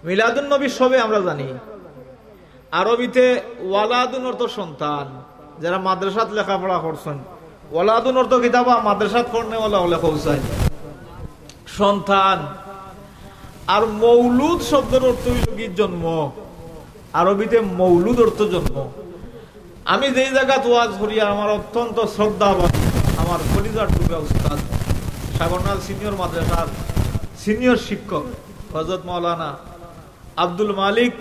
মিলাদুন নবী সবে আমরা জানি, আরবিতে ওয়ালাদুন অর্থ সন্তান। যারা মাদ্রাসাত লেখাপড়া করছেন, ওয়ালাদুন অর্থ কিতাবা মাদ্রাসাত পড়নে ওলা হলে কৌসাই সন্তান। আর মৌলুদ শব্দের অর্থ হইল কি জন্ম, আরবিতে মৌলুদ অর্থ জন্ম। আমি যেই জায়গাত ওয়াজ করি, আমার অত্যন্ত শ্রদ্ধাবান আমার কলিজার টুকরা উস্তাদ সাগরনাল সিনিয়র মাদ্রাসার সিনিয়র শিক্ষক হযরত মাওলানা আব্দুল মালিক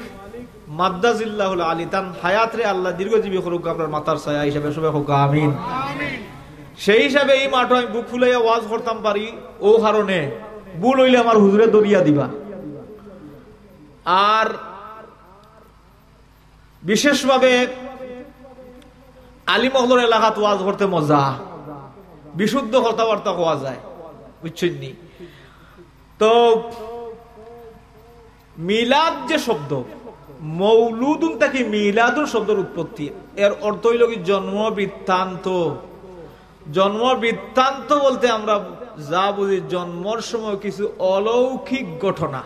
মাদ্দাজিল্লাহুল আলী, তান হায়াতরে আল্লাহ দীর্ঘজীবী করুক, আপনার মাতার ছায়া হিসাবে সবাই হোক আমিন। সেই হিসাবে এই মাঠে আমি বুক ফুলাইয়া ওয়াজ করতাম পারি, ও কারণে ভুল হইলে আমার হুজুরে দরিয়া দিবা। আর বিশেষভাবে আলিমহলের এলাকাত ওয়াজ করতে মজা, বিশুদ্ধ কথাবার্তা হওয়া যায়, বুঝছেন নি? তো মিলাদ যে শব্দ, মৌলুদুন থেকে মিলাদুন শব্দের উৎপত্তি, এর অর্থ হইল কি জন্ম বৃত্তান্ত। জন্ম বৃত্তান্ত বলতে আমরা যা বুঝি, জন্মর সময় কিছু অলৌকিক ঘটনা।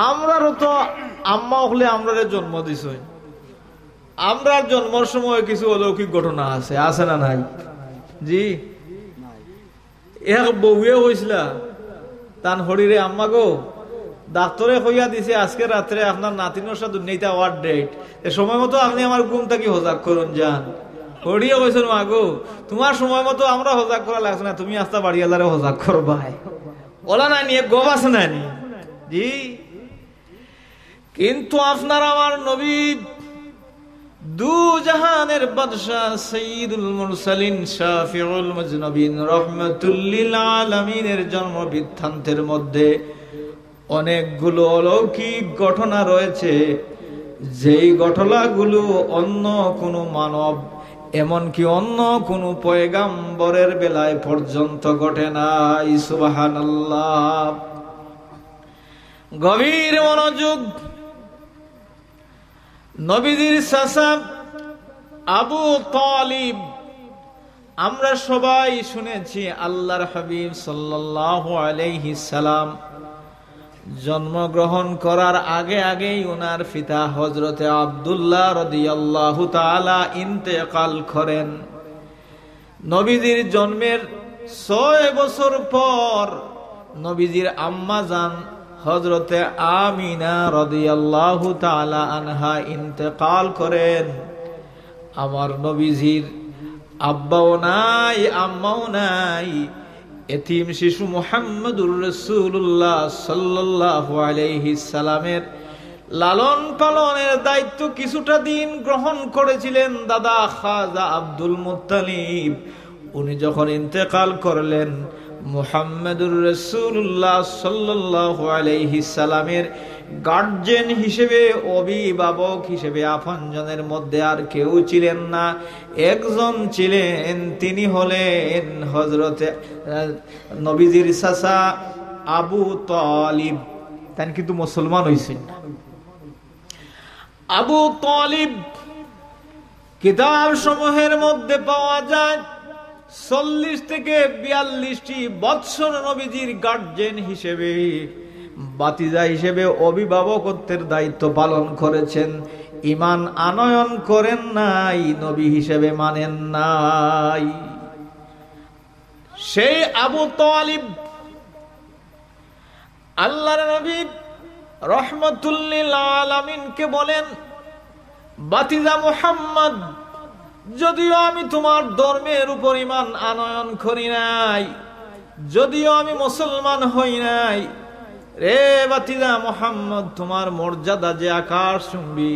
আমরারও তো আম্মা হলে আমরা জন্ম দিছ, আমরা জন্মর সময় কিছু অলৌকিক ঘটনা আছে, আছে না নাই? জি, এক বউয়ে হয়েছিল, তান হরিরে আম্মা গো ডাক্তরে কইয়া দিছে আজকে রাত্রে আপনার নাতিনোর সাথে দুনিয়াতে আওয়ার ডেট, এ সময় মতো আপনি আমার ঘুম থাকি হজাক করুন যান। হরিয়ে কইছেন মা গো তোমার সময় মতো আমরা হজাক করা লাগছে না, তুমি আস্তা বাড়ি আলারে হজাক করবাই, ওলা না নিয়ে গব আছে না নি? জি, কিন্তু আপনার আমার নবী দু জাহানের বাদশা সাইয়্যিদুল মুরসালিন শাফিউল মুজনবিন রাহমাতুল লিল আলামিনের জন্ম বৃত্তান্তের মধ্যে অনেকগুলো অলৌকিক ঘটনা রয়েছে, যেই ঘটনাগুলো অন্য কোনো মানব, এমনকি অন্য কোনো পয়গাম্বরের বেলায় পর্যন্ত ঘটে নাই। সুবহানাল্লাহ। গভীর মনোযোগ। নবীজির চাচা আবু তালিব, আমরা সবাই শুনেছি আল্লাহর হাবিব সাল্লাল্লাহু আলাইহি সাল্লাম জন্মগ্রহণ করার আগে আগেই ওনার পিতা হযরতে আব্দুল্লাহ রাদিয়াল্লাহু তাআলা ইন্তেকাল করেন। নবীজির জন্মের 6 বছর পর নবীজির আম্মা জান হযরতে আমিনা রাদিয়াল্লাহু তাআলা আনহা ইন্তেকাল করেন। আমার নবীজির আব্বাও নাই, আম্মাও নাই, এতিম শিশু মুহাম্মদুর রাসূলুল্লাহ সাল্লাল্লাহু আলাইহি সাল্লামের লালন পালনের দায়িত্ব কিছুটা দিন গ্রহণ করেছিলেন দাদা খাজা আব্দুল মুত্তালিব। উনি যখন ইন্তেকাল করলেন, মুহাম্মদুর রাসূলুল্লাহ সাল্লাল্লাহু আলাইহি সাল্লামের গার্জিয়ান হিসেবে, অভিভাবক হিসেবে আপনজনের মধ্যে আর কেউ ছিলেন না, একজন ছিলেন, তিনি হলেন হযরতে নবীজির চাচা আবু তালিব। তাই কিন্তু মুসলমান হইছেন না। আবু তালিব কিতাব সমূহের মধ্যে পাওয়া যায় 40 থেকে 42টি বৎসর নবীজির গার্জিয়ান হিসেবে, বাতিজা হিসেবে অভিভাবকত্বের দায়িত্ব পালন করেছেন। ঈমান আনয়ন করেন নাই, নবী হিসেবে মানেন নাই। সেই আবু তালিব আল্লাহর নবী রাহমাতুল লিল আলামিনকে বলেন, বাতিজা মুহাম্মদ, যদিও আমি তোমার ধর্মের উপর ঈমান আনয়ন করি নাই, যদিও আমি মুসলমান হই নাই, রে বাতিজা মুহাম্মদ, তোমার মর্যাদা যে আকাশচুম্বী,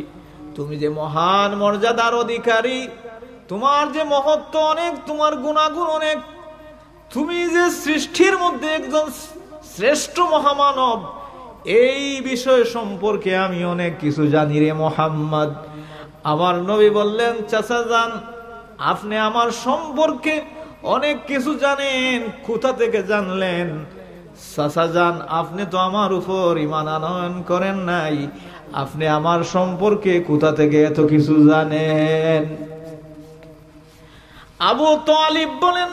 তুমি যে মহান মর্যাদার অধিকারী, তোমার যে মহত্ব অনেক, তোমার গুণাগুণ অনেক, তুমি যে সৃষ্টির মধ্যে একজন শ্রেষ্ঠ মহামানব, এই বিষয় সম্পর্কে আমি অনেক কিছু জানি রে মুহাম্মদ। আমার নবী বললেন, চাচা যান, আপনি আমার সম্পর্কে অনেক কিছু জানেন, কোথা থেকে জানলেন? চাচা যান, আপনি তো আমার উপর ঈমান আনয়ন করেন নাই, আপনি আমার সম্পর্কে কোথা থেকে এত কিছু জানেন? আবু তালিব বলেন,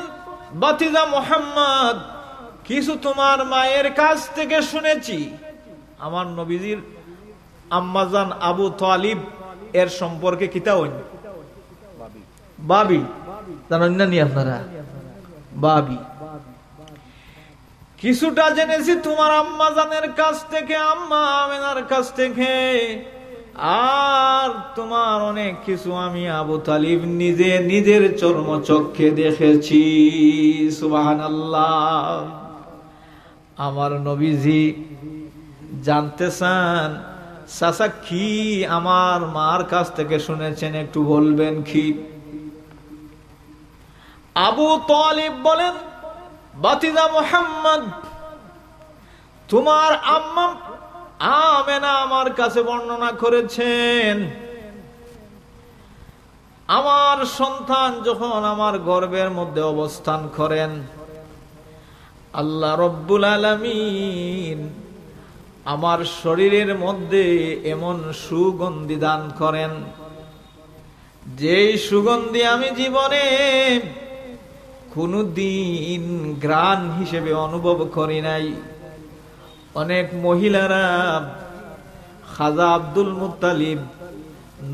বাতিজা মুহাম্মদ, কিছু তোমার মায়ের কাছ থেকে শুনেছি। আমার নবীজির আম্মাজান আবু তালিব এর সম্পর্কে কিতা হইন? বাবি। জানেন না নি আপনারা? বাবি। কিছুটা জেনেছি তোমার আম্মাজানের কাছ থেকে, আম্মা আমেনার কাছ থেকে, আর তোমার অনেক কিছু আমি আবু তালিব নিজের চর্মচক্ষে দেখেছি। সুবহানাল্লাহ। আমার নবীজি জানতে চান, চাচা কি আমার মার কাছ থেকে শুনেছেন একটু বলবেন কি? আবু তালিব বলেন, বাতিজা মুহাম্মদ, তোমার আম্মা আমেনা আমার কাছে বর্ণনা করেছেন, আমার সন্তান যখন আমার গর্ভের মধ্যে অবস্থান করেন, আল্লাহ রব্বুল আলামিন আমার শরীরের মধ্যে এমন সুগন্ধি দান করেন, যেই সুগন্ধি আমি জীবনে কোনদিন ঘ্রাণ হিসেবে অনুভব করি নাই। অনেক মহিলারা খাজা আব্দুল মুত্তালিব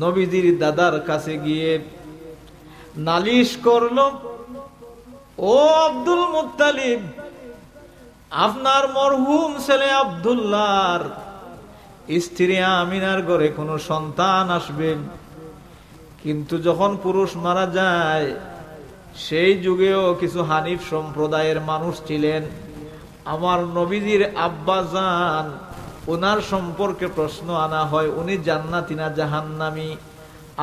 নবীজির দাদার কাছে গিয়ে নালিশ করল, ও আব্দুল মুত্তালিব, আপনার মরহুম ছেলে আব্দুল্লাহর স্ত্রী আমিনার ঘরে কোনো সন্তান আসবে, কিন্তু যখন পুরুষ মারা যায়, সেই যুগেও কিছু হানিফ সম্প্রদায়ের মানুষ ছিলেন, আমার নবীজির আব্বাজান, ওনার সম্পর্কে প্রশ্ন আনা হয়, উনি জান্নাতি না জাহান্নামী?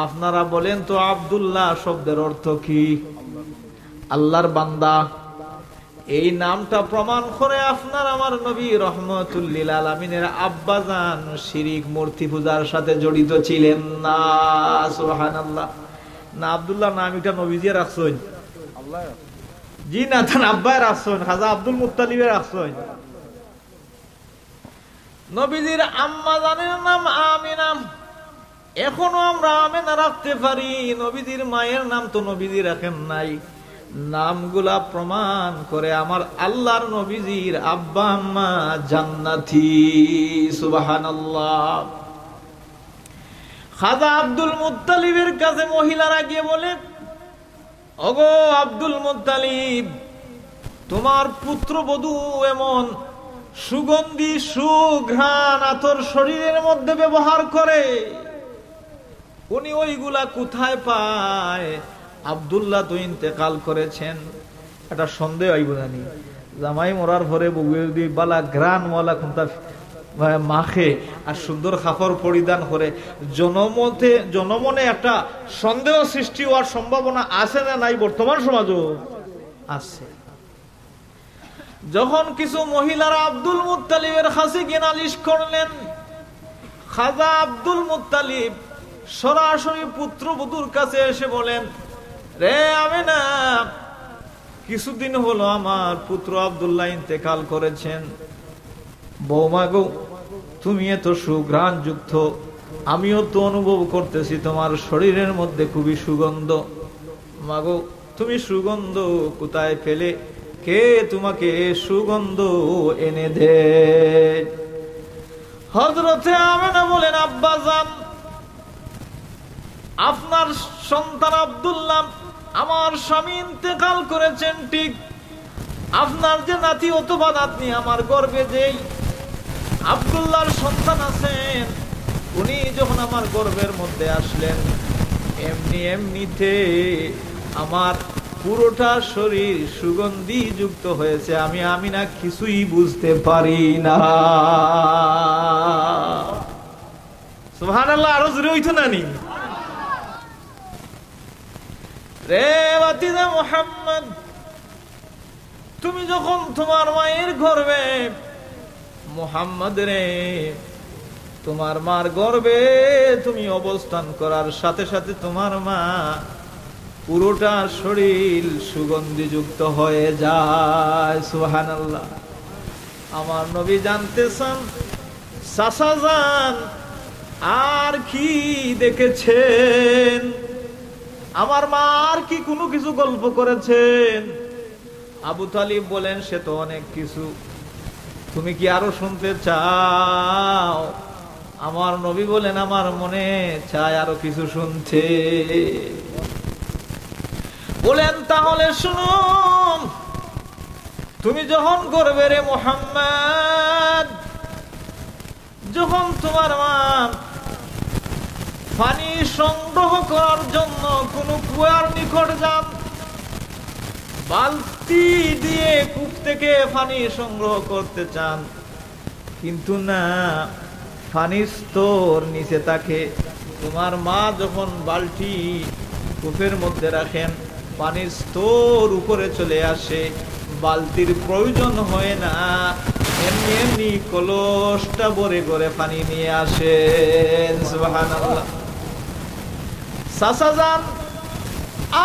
আপনারা বলেন তো আব্দুল্লাহ শব্দের অর্থ কি? আল্লাহর বান্দা। এই নামটা প্রমাণ করে আপনার আমার নবী রহমতুল লিল আলামিনের আব্বাজান শিরিক মূর্তি পূজার সাথে জড়িত ছিলেন না। সুবহানাল্লাহ। না আব্দুল্লাহ নামটা নবীজি রাখছেন? জি না, তার আব্বাই রাখছেন, খাজা আব্দুল মুত্তালিবের রাখছেন। নবীজির আম্মা জানের নাম আমিনা, এখনো আমরা আমিনা রাখতে পারি, নবীজির মায়ের নাম তো নবীজি রাখেন নাই। নামগুলা প্রমাণ করে আমার আল্লাহর নবীজির আব্বা আম্মা জান্নাতি। সুবহানাল্লাহ। খাজা আব্দুল মুত্তালিবের কাছে মহিলারা গিয়ে বলে, ওগো আব্দুল মুত্তালিব, তোমার পুত্রবধূ এমন সুগন্ধি সুঘ্রাণ আতর শরীরের মধ্যে ব্যবহার করে, উনি ওইগুলা কোথায় পায়? আব্দুল্লাহ তো ইন্তেকাল করেছেন। এটা সন্দেহ আইব জানি, জামাই মরার পরে বউদি বালা গ্রান ওয়ালা কোনটা মাখে আর সুন্দর কাপড় পরিধান করে, জনমনে একটা সন্দেহ সৃষ্টি হওয়ার সম্ভাবনা আছে না নাই? বর্তমান সমাজও আছে। যখন কিছু মহিলারা আব্দুল মুত্তালিবের কাছে গিয়ে নালিশ করলেন, খাজা আব্দুল মুত্তালিব সরাসরি পুত্রবধূর কাছে এসে বলেন, রে আমেনা, কিছুদিন হলো আমার পুত্র আব্দুল্লাহ ইন্তেকাল করেছেন। বৌমা গো, তুমি এত সুঘ্রাণ যুক্ত, আমিও তো অনুভব করতেছি তোমার শরীরের মধ্যে খুবই সুগন্ধ। মাগো, তুমি সুগন্ধ কোথায় পেলে? কে তোমাকে সুগন্ধ এনে দে? হযরতে আমেনা বলেন, আব্বাজান, আপনার সন্তান আব্দুল্লাহ, আমার স্বামী ইন্তেকাল করেছেন ঠিক, আপনার যে নাতি অথবা নাতনি আমার গর্ভে যেই আব্দুল্লাহর সন্তান আছেন, উনি যখন আমার গর্ভের মধ্যে আসলেন, এমনিতে আমার পুরোটা শরীর সুগন্ধি যুক্ত হয়েছে, আমি আমিনা কিছুই বুঝতে পারি না। সুবহানাল্লাহ। আরো জোরে হইতো না নি? রে বাতিজা মুহাম্মদ, তুমি যখন তোমার মায়ের গর্ভে, মুহাম্মদ রে, তোমার মার গর্ভে তুমি অবস্থান করার সাথে সাথে তোমার মা পুরোটা শরীর সুগন্ধি যুক্ত হয়ে যায়। সুবহানাল্লাহ। আমার নবী জানতে চান, চাচা যান আর কি দেখেছেন? আমার মা আর কি কোনো কিছু গল্প করেছেন? আবু তালিব বলেন, সে তো অনেক কিছু। তুমি কি আরো শুনতে চাও? আমার নবী বলেন, আমার মনে চায় আরো কিছু শুনতে। বলেন, তাহলে শুনুন, তুমি যখন করবে রে মুহাম্মদ, যখন তোমার মা পানি সংগ্রহ করার জন্য কোন কুয়ার নিকট যান, বালতি দিয়ে কূপ থেকে পানি সংগ্রহ করতে চান, কিন্তু না, পানির স্তর নিচে থাকে। তোমার মা যখন বালতি কূপের মধ্যে রাখেন, পানির স্তর উপরে চলে আসে, বালতির প্রয়োজন হয় না, এমনি এমনি কলসটা ভরে করে পানি নিয়ে আসেন। সুবহানাল্লাহ। চাচা যান,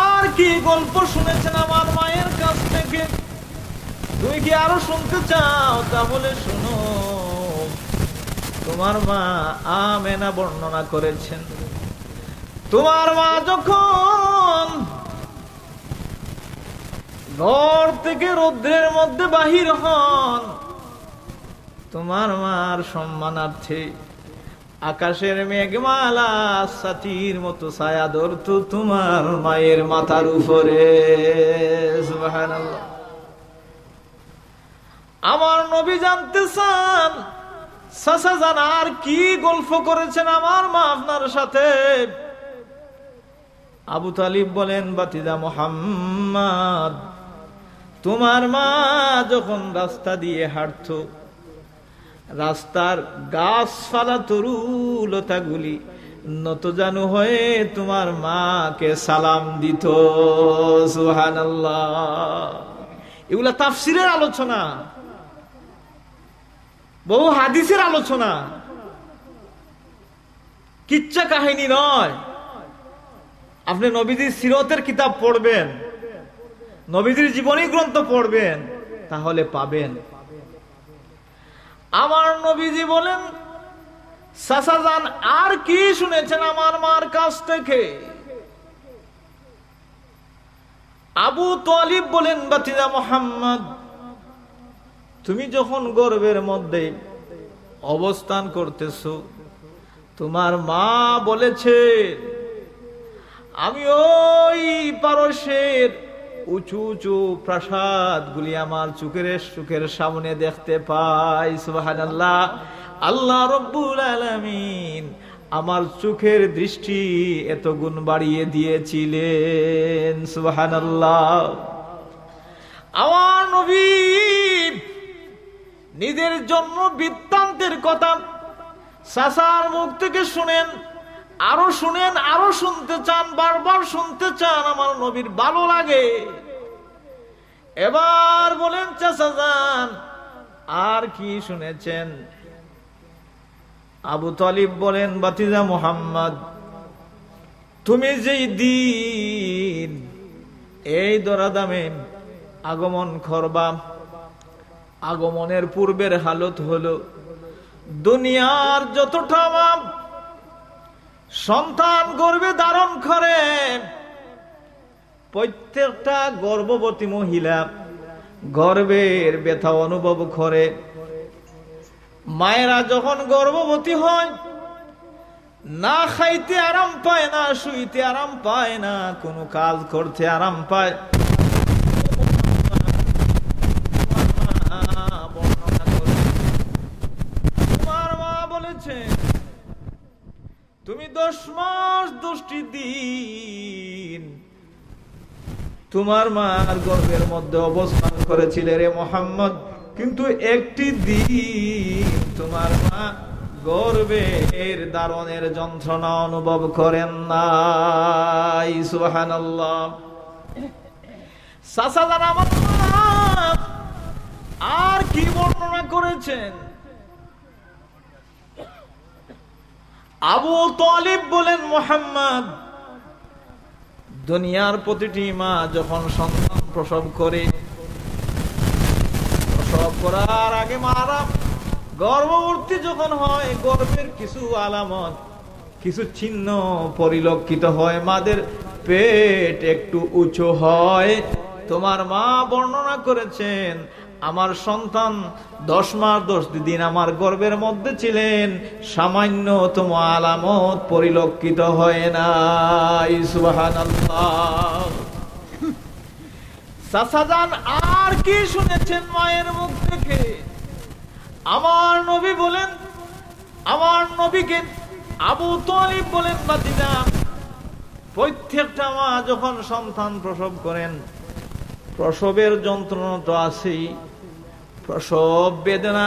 আর কি গল্প শুনেছেন আমার মায়ের কাছ থেকে? তুমি কি আরো শুনতে চাও? তাহলে শুনো, তোমার মা আমেনা বর্ণনা করেছেন, তোমার মা যখন ঘর থেকে রৌদ্রের মধ্যে বাহির হন, তোমার মার সম্মানার্থে আকাশের মেঘমালা ছাতির মতো ছায়া ধরত তোমার মায়ের মাথার উপরে। সুবহানাল্লাহ। আমার নবী জানতে চান, চাচা জান আর কি গল্প করেছেন আমার মা আপনার সাথে? আবু তালিব বলেন, বাতিজা মুহাম্মদ, তোমার মা যখন রাস্তা দিয়ে হাঁটত, রাস্তার গাছপালা তরুলতাগুলি নতজানু হয়ে তোমার মাকে সালাম দিত। সুবহানাল্লাহ। এগুলা তাফসিরের আলোচনা, বহু হাদিসের আলোচনা, কিচ্ছা কাহিনী নয়। আপনি নবীজির সিরতের কিতাব পড়বেন, নবীজির জীবনী গ্রন্থ পড়বেন, তাহলে পাবেন। আমার নবীজি বলেন, চাচা যান আর কি শুনেছেন আমার মার কাছ থেকে? আবু তালিব বলেন, বাতিজা মুহাম্মদ, তুমি যখন গর্ভের মধ্যে অবস্থান করতেছো, তোমার মা বলেছে, আমি ওই পারস্যের উঁচু উঁচু প্রাসাদ গুলি আমার চোখের সামনে দেখতে পাই। সুবহানাল্লাহ। আল্লাহ রব্বুল আলামিন আমার চোখের দৃষ্টি এত গুণ বাড়িয়ে দিয়েছিলেন। সুবহানাল্লাহ। আমার নবী নিজের জন্ম বৃত্তান্তের কথা চাচার মুখ থেকে শুনেন, আরো শুনেন, আরো শুনতে চান, বারবার শুনতে চান, আমার নবীর ভালো লাগে। এবার বলেন, চাচা যান আর কি শুনেছেন? আবু তালিব বলেন, বাতিজা মুহাম্মদ, তুমি যেই দিন এই দরাদামে আগমন করবা, আগমনের পূর্বের হালত হলো, দুনিয়ার যতটা সন্তান গর্ভে ধারণ করে, প্রত্যেকটা গর্ভবতী মহিলা গর্ভের ব্যথা অনুভব করে। মায়েরা যখন গর্ভবতী হয়, না খাইতে আরাম পায় না, শুইতে আরাম পায় না, কোনো কাজ করতে আরাম পায়। তোমার মা বলেছে, তুমি 10 মাস 10টি দিন তোমার মার গর্ভের মধ্যে অবস্থান করেছিলে রে মুহাম্মদ, কিন্তু একটি দিন তোমার মা গর্ভের ধারণের যন্ত্রণা অনুভব করেন নাই। সুবহানাল্লাহ। চাচাজান আমার আর কি বর্ণনা করেছেন? আবু তালিব বলেন, মুহাম্মদ, দুনিয়ার প্রতিটি মা যখন সন্তান প্রসব করে, প্রসব করার আগে মারা গর্ভবতী যখন হয়, গর্ভের কিছু আলামত, কিছু চিহ্ন পরিলক্ষিত হয়। মাদের পেট একটু উঁচু হয়। তোমার মা বর্ণনা করেছেন, আমার সন্তান 10 মাস 10 দিন আমার গর্ভের মধ্যে ছিলেন, সামান্যতম আলামত পরিলক্ষিত হয় নাই। সুবহানাল্লাহ। চাচাজান আর কি শুনেছেন মায়ের মুখ থেকে? আমার নবী বলেন, আমার নবীকে আবু তালিব বলেন, বাতিজা, প্রত্যেকটা মা যখন সন্তান প্রসব করেন, প্রসবের যন্ত্রণা তো আছেই, প্রসব বেদনা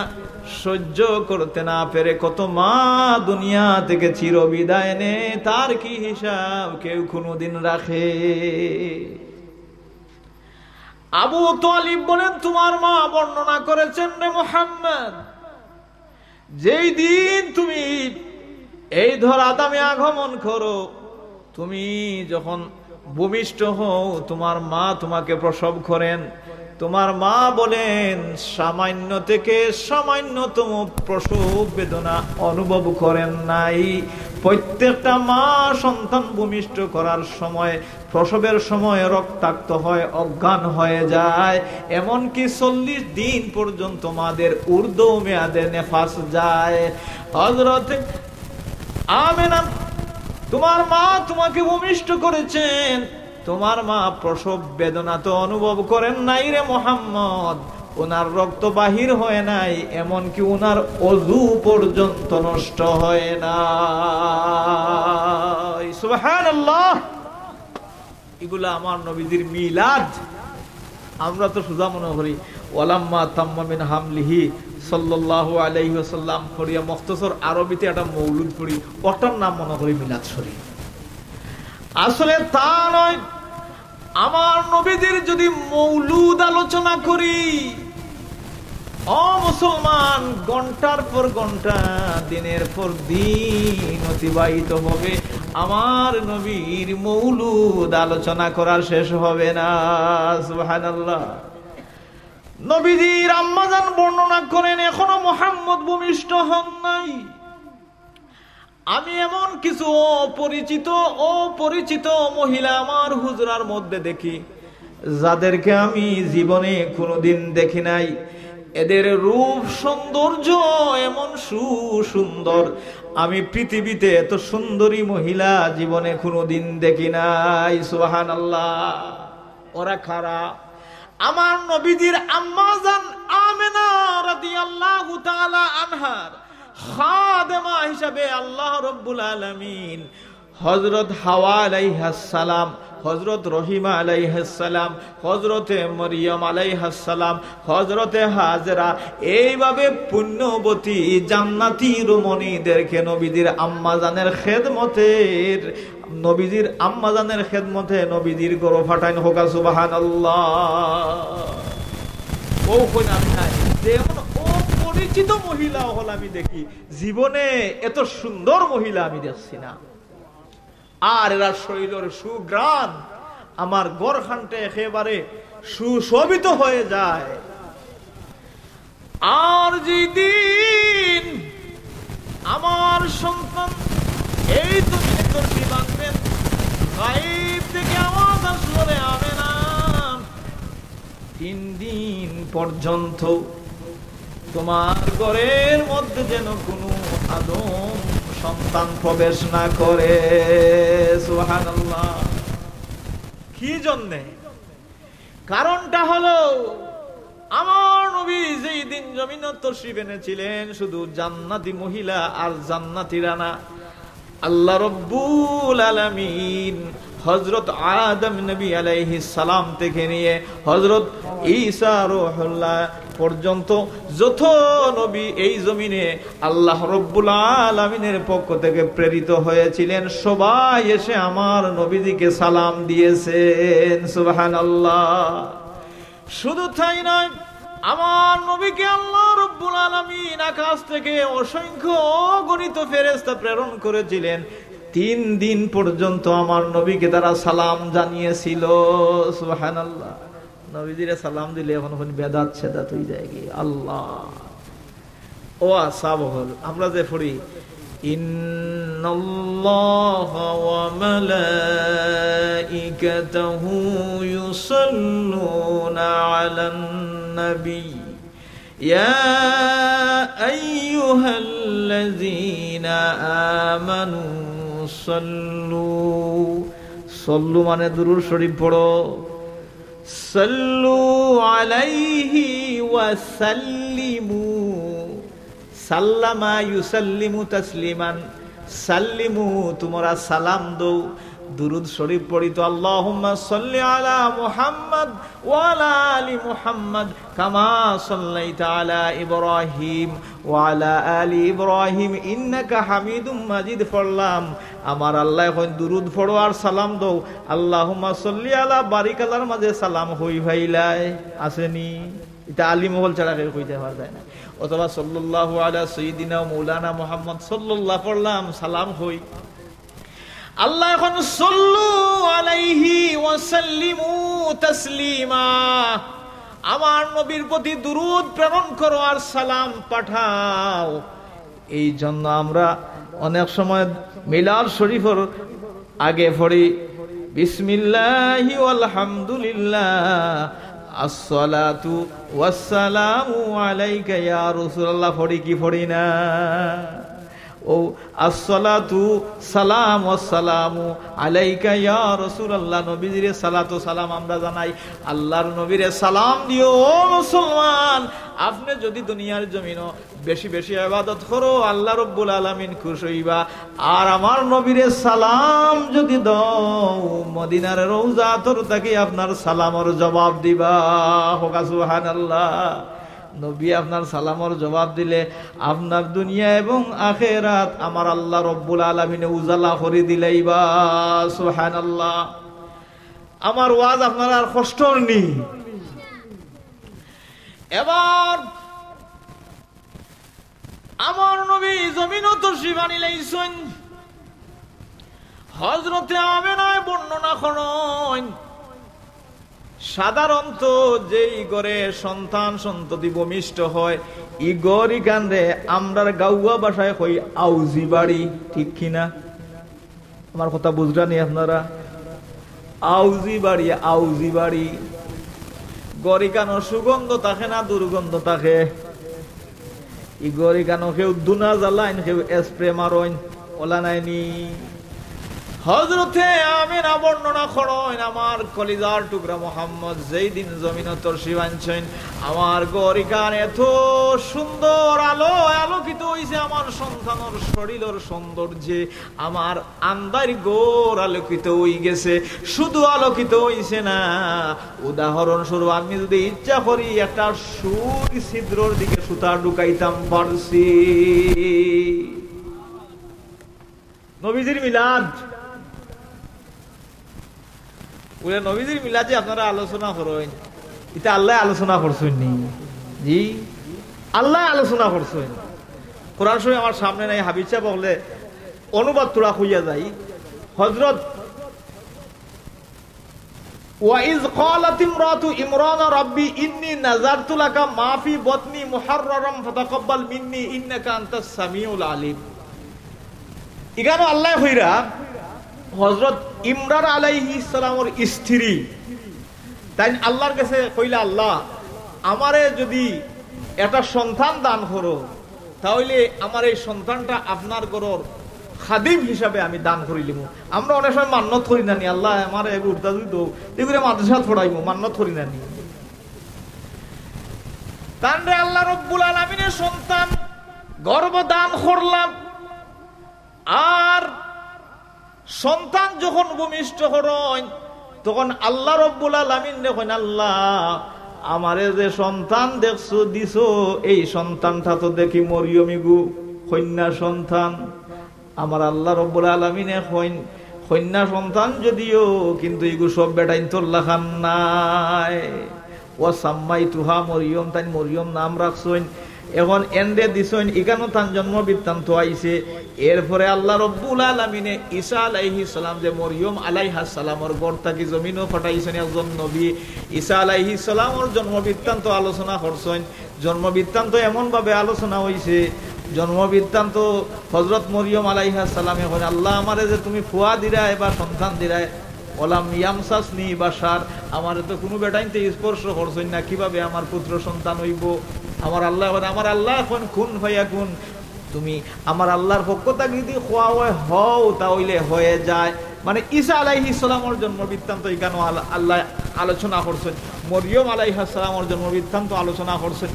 সহ্য করতে না পেরে কত মা দুনিয়া থেকে চিরবিদায় নে, তার কি হিসাব কেউ কোনোদিন রাখে? আবু তালিব বলেন, তোমার মা বর্ণনা করেছেন রে মুহাম্মদ, যেই দিন তুমি এই ধরাধামে আগমন করো, তুমি যখন ভূমিষ্ঠ হও, তোমার মা তোমাকে প্রসব করেন, তোমার মা বলেন সামান্য থেকে সামান্যতম প্রসব বেদনা অনুভব করেন নাই। প্রত্যেকটা মা সন্তান ভূমিষ্ঠ করার সময়, প্রসবের সময় রক্তাক্ত হয়, অজ্ঞান হয়ে যায়, এমনকি 40 দিন পর্যন্ত মাদের ঊর্ধ্ব মেয়াদে নেফাস যায়। হযরত আমেনা, তোমার মা তোমাকে ভূমিষ্ঠ করেছেন, তোমার মা প্রসব বেদনা তো অনুভব করেন নাই রে মুহাম্মদ, ওনার রক্ত বাহির হয় নাই, এমনকি ওনার অজু পর্যন্ত নষ্ট হয় না। সুবহানাল্লাহ। এগুলা আমার নবীজির মিলাদ। আমরা তো সুজা মনে করি ওয়ালাম্মা তাম্মা মিন হামলিহি সাল্লাল্লাহু আলাইহি ওয়াসাল্লাম পড়িয়া মুখতাসর আরবিতে একটা মৌলুদ পড়ি, ওটার নাম মনে করি মিলাদ শরীফ। আসলে তা নয়। আমার নবীদের যদি মৌলুদ আলোচনা করি, ও মুসলমান, ঘন্টার পর ঘন্টা, দিনের পর দিন অতিবাহিত হবে, আমার নবীর মৌলুদ আলোচনা করার শেষ হবে না। সুবহানাল্লাহ। নবীজির আম্মাজান বর্ণনা করেন, এখনো মুহাম্মদ ভূমিষ্ঠ হন নাই। আমি এমন কিছু অপরিচিত মহিলা আমার হুজরার মধ্যে দেখি, যাদেরকে আমি জীবনে কোনোদিন দেখি নাই। এদের রূপ সৌন্দর্য এমন সুন্দর, আমি পৃথিবীতে এত সুন্দরী মহিলা জীবনে কোনোদিন দেখি নাই। সুবহানাল্লাহ। ওরা কারা? আমার নবীজির আম্মাজান আমেনা রাদিয়াল্লাহু তাআলা আনহার খাদেমা হিসাবে আল্লাহ রাব্বুল আলামিন হযরত হাওয়া আলাইহিস সালাম, হযরত রহিমা আলাইহিস সালাম, হযরতে মরিয়ম আলাইহিস সালাম, হযরতে হাজরা, এইভাবে পুণ্যবতী জান্নাতি রমণীদেরকে নবীজির আম্মাজানের খেদমতে নবীজির গর্ভ ফাটাইন হোক। সুবহানাল্লাহ। ও কোন আমি নাই যেমন অপরিচিত মহিলা হল আমি দেখি, জীবনে এত সুন্দর মহিলা আমি দেখছি না। আর এরা শরীরের সুগ্রাণ আমার গড়খানটা একেবারে সুশোভিত হয়ে যায়। আর যেদিন আমার সন্তান এই দুনিয়া করতে বাঁধবেন, গায়েব থেকে আওয়াজ আসলে হবে না, 3 দিন পর্যন্ত তোমার ঘরের মধ্যে যেন কোনো আদম সন্তান প্রবেশ না করে। সুবহানাল্লাহ। কি জন্যে? কারণটা হলো আমার নবী যেই দিন জমিনে তশরিফ এনেছিলেন, শুধু জান্নাতি মহিলা আর জান্নাতীরা না, আল্লাহ রাব্বুল আলামিন হযরত আদম নবী আলাইহিস সালাম থেকে নিয়ে হযরত ঈসা রূহুল্লাহ পর্যন্ত যত নবী এই জমিনে আল্লাহ রাব্বুল আলামিনের পক্ষ থেকে প্রেরিত হয়েছিলেন, সবাই এসে আমার নবীজিকে সালাম দিয়েছেন। সুবহানাল্লাহ। শুধু তাই নয়, আমার নবীকে আল্লাহ রাব্বুল আলামিন আকাশ থেকে অসংখ্য অগণিত ফেরেশতা প্রেরণ করেছিলেন। 3 দিন পর্যন্ত আমার নবীকে তারা সালাম জানিয়েছিল। সুবহানাল্লাহ। নবীজিরে সালাম দিলে এখন বেদাত সেদাত হয়ে যায় কি? আল্লাহ ও আসাবহল আমরা যে পড়ি ইন্নাল্লাহা ওয়া মালাইকাতাহু ইউসাল্লুনা আলান নবী ইয়া আইয়ুহাল্লাযীনা আমানু সল্লু মানে দুরূদ শরীফ পড়ো, সাল্লু আলাইহি ওয়া সাল্লিমু, সাল্লামা ইউসাল্লিমু তাসলিমান, সাল্লিমু তোমরা সালাম দাও, দুরূদ শরীফ পড়িতো আল্লাহুম্মা সাল্লি আলা মুহাম্মদ ওয়া আলা আলি মুহাম্মদ কামা সাল্লাইতা আলা ইব্রাহিম ওয়া আলা আলি ইব্রাহিম ইন্নাকা হামিদুম মাজিদ পড়লাম। আমার আল্লাহ এখন দুরূদ পড়ো আর সালাম দাও, আল্লাহুম্মা সাল্লি আলা বারিকালার মাঝে সালাম হই ভাইলাই আসেনি, এটা আলী মোগল ছাড়া কেউ কইতে পারা যায় না। অথবা সাল্লাল্লাহু আলা সাইয়্যিদিনা মাওলানা মুহাম্মদ সাল্লাল্লাহু পড়লাম সালাম হই। আল্লাহ এখন সাল্লু আলাইহি ওয়া সাল্লিমু তাসলিমা, আমার নবীর প্রতি দুরূদ প্রেরণ করো আর সালাম পাঠাও। এই জন্য আমরা অনেক সময় মিলাদ শরীফের আগে পড়ি বিসমিল্লাহি ওয়াল হামদুলিল্লাহ আসসালাতু ওয়াসসালামু আলাইকা ইয়া রাসূলুল্লাহ পড়ি কি পড়ি না? ও আসসালাতু সালাম ওয়াসসালামু আলাইকা ইয়া রাসূলুল্লাহ, নবীজিরে সালাত ও সালাম আমরা জানাই, আল্লাহর নবীরে সালাম দিও। ও মুসলমান, আপনি যদি দুনিয়ার জমিনও বেশি বেশি ইবাদত করো আল্লাহ রাব্বুল আলামিন খুশি হইবা, আর আমার নবীরে সালাম যদি দাও মদিনার রওজাতর থেকে আপনার সালামের জবাব দিবা। হোক সুবহানাল্লাহ। নবী আপনার সালামের জবাব দিলে আপনার দুনিয়া এবং আখিরাত আমার আল্লাহ রব্বুল আলামিনে উজালা করে দিলাইবা। সুবহানাল্লাহ। আমার ওয়াজ আপনার আর কষ্টর নেই। এবার আমার নবী জমিনও তশরিফ আনিলেন, হযরতে আমেনায় বর্ণনা করেন সাধারণত যেই ঘরে সন্তান সন্ততি ভূমিষ্ঠ হয় ই গরি কান্দে আমরার গাউয়া ভাষায় কই আউজি বাড়ি, ঠিক কিনা? আমার কথা বুঝরানি আপনারা? আউজি বাড়ি, আউজি বাড়ি। গরি কানো সুগন্ধ থাকে না দুর্গন্ধ থাকে? ই গরি কানো কেউ দুনা জ্বালাইন, কেউ স্প্রে মারইন, ওলা নাইনি। হযরতে আমেনা বর্ণনা করেন আমার কলিজার টুকরা মুহাম্মদ যেই দিন জমিনে তশরিফ আনছেন আমার গরিকান এত সুন্দর আলো আলোকিত হইছে, আমার সন্তানের শরীরের সৌন্দর্যে আমার আন্দার গোর আলোকিত হই গেছে। শুধু আলোকিত হইছে না, উদাহরণস্বরূপ আমি যদি ইচ্ছা করি একটা সুই ছিদ্রর দিকে সুতা ঢুকাইতাম পারছি। নবীজির মিলাদ, নবীজির মিলাদে আপনারা আলোচনা করেন, এটা আল্লাহ আলোচনা করছেন নি? জি, আল্লাহ আলোচনা করছেন। কোরআন শরীফ আমার সামনে নাই, হাবিব সাহেব বললে অনুবাদ তোরা হইয়া যাই। হযরত ওয়াইজ ক্বালাত ইমরাতু ইমরান রাব্বি ইন্নী নাযারতু লাকা মা ফি বাতনি মুহাররারাম ফাতাকাব্বাল মিন্নী ইন্নাকা আনতাস সামিউল আলিম। ইগানো আল্লাহ হইরা হযরত ইমরান আলাইহিস সালামের স্ত্রী তাই আল্লাহর কাছে কইলা, আল্লাহ আমারে যদি একটা সন্তান দান করো তাহলে আমার এই সন্তানটা আপনার ঘরের খাদিম হিসাবে আমি দান করিলিম। আমরা অনেক সময় মান্নত করি না নি, আল্লাহ আমার উর্দা দিত এগুলো মাদ্রাসা পড়াইব, মান্নত করি না নি। তানরে আল্লাহ রব্বুল আলামিনের সন্তান গর্ভ দান করলাম, আর সন্তান যখন ভূমিষ্ঠ হন তখন আল্লাহ রব্বুল আলামিন দেখেন, আল্লাহ আমারে যে সন্তান দেখছো দিছো এই সন্তানটা তো দেখি মরিয়মি গু কন্যা সন্তান। আমার আল্লাহ রব্বুল আলামিনে কন্যা সন্তান যদিও, কিন্তু এগু সব বেটাইন তোল্লা খান নাই। ও সাম্মাই তুহা মরিয়ম, তাই মরিয়ম নাম রাখছেন। এখন এন্ডে দিছেন এখানেও তার জন্ম বৃত্তান্ত আইছে। এরপরে আল্লাহ রব্বুল আলামিনে ঈসা আলাইহিস সালাম যে মরিয়ম আলাইহাস সালামের ঘর থেকে জমিনও পাঠাইছেন একজন নবী, ঈসা আলাইহিস সালামের জন্ম বৃত্তান্ত আলোচনা করছেন। জন্ম বৃত্তান্ত এমন ভাবে আলোচনা হইছে, জন্ম বৃত্তান্ত হযরত মরিয়ম আলাইহাস সালাম এখন, আল্লাহ আমারে যে তুমি ফুয়া দিরায় বা সন্তান দিরায়, ওলাম ইয়ামসাসনি বাশার, আমারে তো কোনো বেটাইনতে স্পর্শ করছেন না, কিভাবে আমার পুত্র সন্তান হইব? আমার আল্লাহ এখন কুন ফায়াকুন, তুমি আমার আল্লাহর পক্ষ থেকে যদি খোয়া হও তাহলে হয়ে যায়। মানে ঈসা আলাইহিস সালামের জন্ম বৃত্তান্ত এখানে আল্লাহ আলোচনা করছেন, মরিয়ম আলাইহিস সালামের জন্ম বৃত্তান্ত আলোচনা করছেন,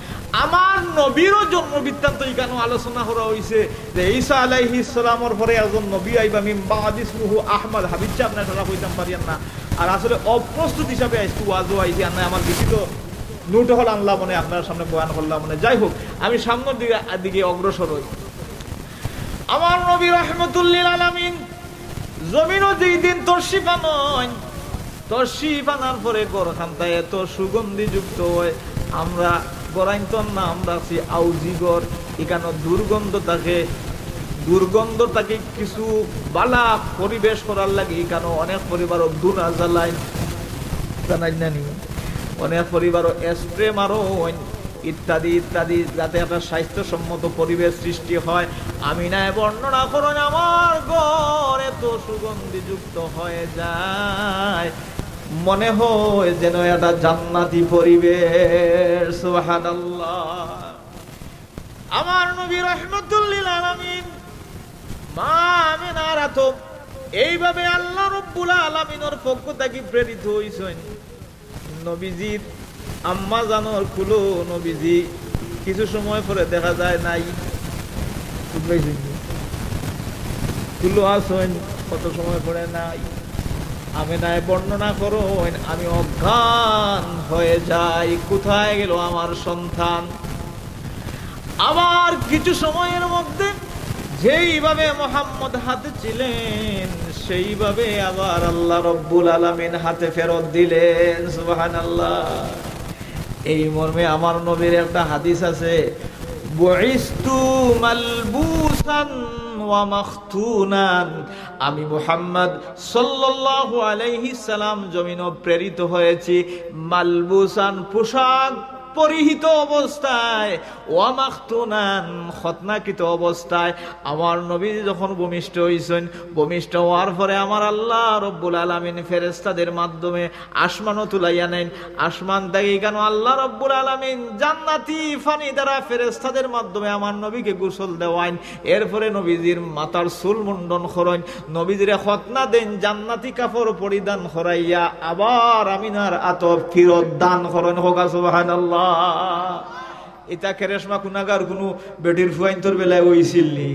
আমার নবীরও জন্ম বৃত্তান্ত এখানে আলোচনা করা হয়েছে যে ঈসা আলাইহিস সালামের পরে একজন নবী আইবা মিন বাদি ইসমুহু আহমদ। হাবিব সাহেব না তারা কইতাম পারিয়ান না। আর আসলে অপ্রস্তুত হিসাবে আইসু ওয়াজও আইছি আর না আমার লিখিত নোট হল আনলাম মনে আপনার সামনে বয়ান করলাম মনে। যাই হোক, আমি সামনের দিকে অগ্রসর হই। আমার নবী রাহমাতুল্লিল আলামিন জমিনও যেই দিন তশরিফ আনেন, তশরিফ আনার পরে গরখানটা এত সুগন্ধি যুক্ত হয়, আমরা গরাইন্তন না, আমরা আছি আউজিগর, এখানে দুর্গন্ধ থাকে কিছু বালা পরিবেশ করার লাগে এখানে অনেক পরিবার দুনা জ্বালায় জানাই নানি, অনেক পরিবারও স্প্রে মারো ইত্যাদি ইত্যাদি, যাতে একটা স্বাস্থ্যসম্মত পরিবেশ সৃষ্টি হয়। আমি না বর্ণনা করুন, আমার ঘর এত সুগন্ধিযুক্ত হয়ে যায়, মনে হয় যেন একটা জান্নাতি পরিবেশ। সুবহানাল্লাহ। আমার নবী রাহমাতুল্লিল আলামিন মা আমিনার আতব এইভাবে আল্লাহ রাব্বুল আলামিনের পক্ষ থেকে প্রেরিত হইছেন। নবীজির আম্মা জানোর কুলো নবীজি কিছু সময় পরে দেখা যায় নাই, কুলো আসেন কত সময় পরে নাই। আমি নাই বর্ণনা করো, আমি অজ্ঞান হয়ে যাই, কোথায় গেল আমার সন্তান। আবার কিছু সময়ের মধ্যে যেইভাবে মুহাম্মদ হাতে ছিলেন সেইভাবে আবার আল্লাহ রাব্বুল আলামিন হাতে ফেরত দিলেন। সুবহানাল্লাহ। এই মর্মে আমার নবীর একটা হাদিস আছে, বুইস্তু মালবুসান ওয়া মাখতুনান, আমি মুহাম্মদ সাল্লাল্লাহু আলাইহি সাল্লাম জমিনে প্রেরিত হয়েছি মালবুসান পোশাক পরিহিত অবস্থায়, ওয়া মাখতুনান খতনাকৃত অবস্থায়। আমার নবী যখন ভূমিষ্ঠ হইছেন, ভূমিষ্ঠ হওয়ার পরে আমার আল্লাহ রব্বুল আলামিন ফেরেশতাদের মাধ্যমে আসমানও তুলাইয়া নেন। আসমান থেকে কেন আল্লাহ রব্বুল আলামিন জান্নাতি পানি দ্বারা ফেরেশতাদের মাধ্যমে আমার নবীকে গোসল দেওয়াইন। এরপরে নবীজির মাথার চুল মুন্ডন করেন, নবীজিরে খতনা দেন, জান্নাতি কাপড় পরিধান করাইয়া আবার আমিনার আতব ফিরত দান করেন। হোক সুবহানাল্লাহ। এটা কেরেশমা কুনাগার কোন বেটির ফুয়াইন্তর বেলায় হইছিল নি?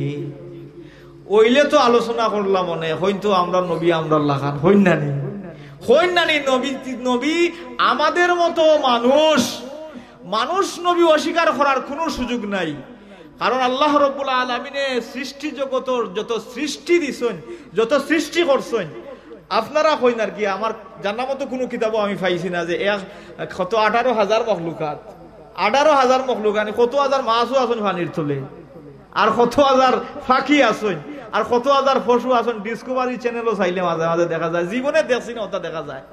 ওইলে তো আলোচনা করলাম মনে হইতো আমরা নবী আমরা লাগান হইন নানি নবী আমাদের মতো মানুষ নবী অস্বীকার করার কোনো সুযোগ নাই। কারণ আল্লাহ রাব্বুল আলামিনে সৃষ্টি জগতের যত সৃষ্টি দিছেন, যত সৃষ্টি করছেন, আপনারা কইন আর কি, আমার জানা মতো কোনো কিতাবও আমি পাইছি না যে 18,000 মখলুকাত, 18,000 মখলুকাত, কত হাজার মাছও আছেন পানির তলে, আর কত হাজার ফাঁকি আছেন, আর কত হাজার পশু আছেন। ডিসকভারি চ্যানেলও চাইলে মাঝে মাঝে দেখা যায়, জীবনে দেখছি না ওটা দেখা যায়।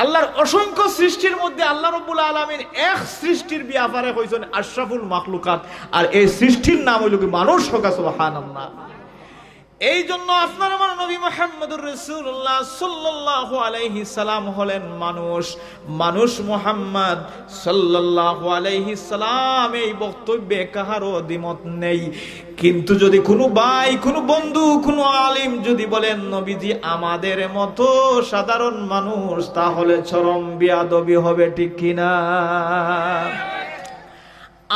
আল্লাহর অসংখ্য সৃষ্টির মধ্যে আল্লাহ রাব্বুল আলামিন এক সৃষ্টির ব্যাপারে কইছেন আশরাফুল মাখলুকাত, আর এই সৃষ্টির নাম হইল কি মানুষ। সুবহানাল্লাহ। এই জন্য আপনার আমার নবী মুহাম্মদুর রাসূলুল্লাহ সাল্লাল্লাহু আলাইহি সাল্লাম হলেন মানুষ মুহাম্মদ সাল্লাল্লাহু আলাইহি সাল্লাম এই বক্তব্যে কাহারও দ্বিমত নেই। কিন্তু যদি কোনো ভাই, কোনো বন্ধু, কোনো আলিম যদি বলেন নবীজি আমাদের মতো সাধারণ মানুষ, তাহলে চরম বিয়াদবি হবে, ঠিক কিনা?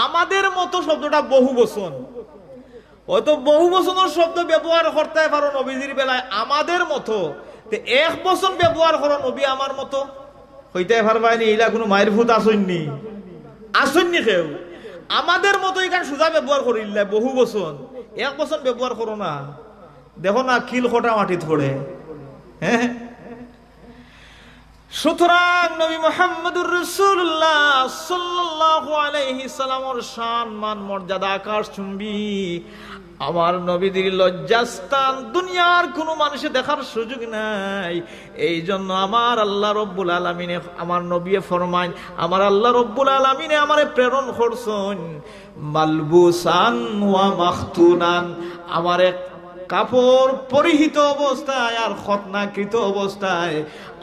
আমাদের মতো শব্দটা বহু বচন, হয়তো বহু বচনের শব্দ ব্যবহার করতে পারো নবীজির বেলায়, আমাদের মতো এক বচন ব্যবহার করো নবী আমার মতো হইতে পারবাইনি। এইলা কোনো মায়ের ভূত আসেননি কেউ। আমাদের মতো এখানে সোজা ব্যবহার করিলে বহু বচন, এক বচন ব্যবহার করো না। দেখো না কিল খোটা মাটিত পড়ে। হ্যাঁ, সুতরাং নবী মুহাম্মদুর রাসূলুল্লাহ সাল্লাল্লাহু আলাইহি সাল্লামের শান মান মর্যাদা আকাশ চুম্বি। আমার নবীদের লজ্জাস্থান দুনিয়ার কোনো মানুষে দেখার সুযোগ নাই। এই জন্য আমার আল্লাহ রব্বুল আলামিনে আমার নবী ফরমায়, আমার আল্লাহ রব্বুল আলামিনে আমারে প্রেরণ করছেন মালবুসান ওয়া মাখতুনান, আমারে কাপড় পরিহিত অবস্থায় আর খতনাকৃত অবস্থায়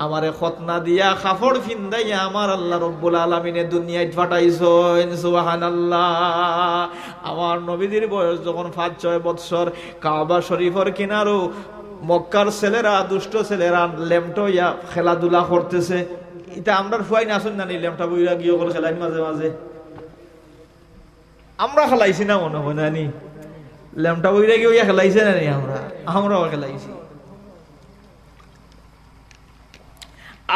আমারে খতনা দিয়া কাপড় ফিন্দাইয়া আমার আল্লাহ রব্বুল আলামিনে দুনিয়ায় পাঠাইছেন। সুবহানাল্লাহ। আমার নবীদের বয়স যখন 5-6 বছর, কাবা শরীফের কিনারো মক্কার ছেলেরা, দুষ্ট ছেলেরা ল্যাম্পটা ইয়া খেলাধুলা করতেছে। এটা আমরা ফুয়াই না আসুন না, ল্যাম্পটা বইরা গিয়ে করে খেলাই মাঝে মাঝে আমরা খেলাইছি না মনে হয় না নি, ল্যাম্পটা বইরা গিয়ে খেলাইছে না নি, আমরাও খেলাইছি।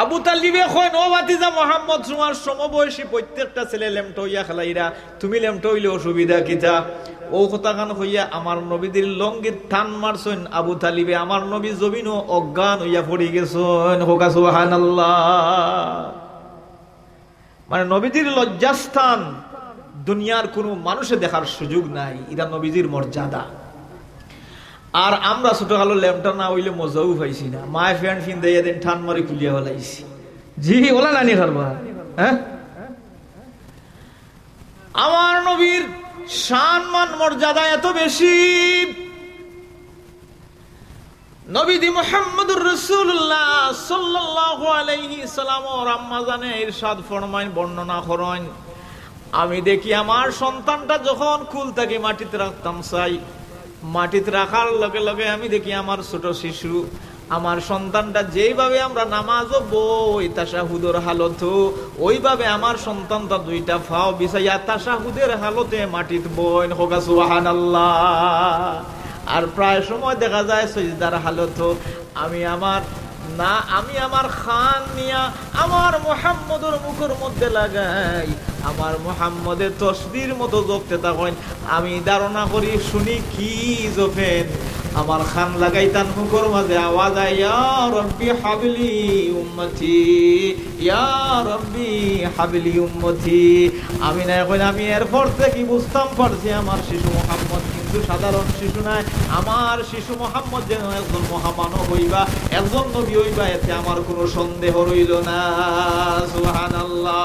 আবু তালিবে কয় ও ভাতিজা মুহাম্মদ, তোমার সমবয়সী প্রত্যেকটা ছেলে ল্যাম্পটা হইয়া খেলাইরা, তুমি ল্যাম্পটা হইলে অসুবিধা কিতা? ও কথা গান হইয়া আমার নবীদের লঙ্গির টান মারছেন আবু তালিবে। আমার নবী জমিন অজ্ঞান হইয়া পড়ে গেছেন। হোকা সুবহানাল্লাহ। মানে নবীদের লজ্জাস্থান দুনিয়ার কোনো মানুষে দেখার সুযোগ নাই, এটা নবীজির মর্যাদা। আর আমরা ছোটকালো ল্যাম্পটা না হইলে মজাও পাইছি না, মায় ফ্যান ফিন্দে এদিন ঠান মারি খুলিয়া ফেলাইছি। জি ওলা নানি খারবা। হ্যাঁ, আমার নবীর সম্মান মর্যাদা এত বেশি। নবীজি মুহাম্মদুর রাসূলুল্লাহ সাল্লাল্লাহু আলাইহি সাল্লাম ওর আম্মা জানে ইরশাদ ফরমাইন, বর্ণনা করেন, আমি দেখি আমার সন্তানটা যখন কুল থেকে মাটিতে রাখতাম, চাই মাটিতে রাখার লগে লগে আমি দেখি আমার ছোট শিশু, আমার সন্তানটা যেইভাবে আমরা নামাজও বই তাশাহুদের হালত, ওইভাবে আমার সন্তানটা দুইটা ফাও বিছাইয়া তাশাহুদের হালতে মাটিতে বই। হোকা সুবহানাল্লাহ। আর প্রায় সময় দেখা যায় সিজদার হালত। আমি আমার খান নিয়া আমার মুহাম্মদের মুখের মধ্যে লাগাই, আমার মুহাম্মদের তসবির মতো জপতে থাকেন। আমি ধারণা করি শুনি কি জপেন, আমার খান লাগাই তার মুখের মাঝে আওয়াজ আয়, ইয়া রব্বি হাবলি উম্মতি, ইয়া রব্বি হাবলি উম্মতি। আমি না এখন আমি এরপর থেকে বুঝতাম পারছি আমার শিশু মুহাম্মদ কিন্তু সাধারণ শিশু নাই, আমার শিশু মুহাম্মদ যেন একজন মহামানব হইবা, একজন নবী হইবা, এতে আমার কোনো সন্দেহ রইল না। সুবহানাল্লাহ।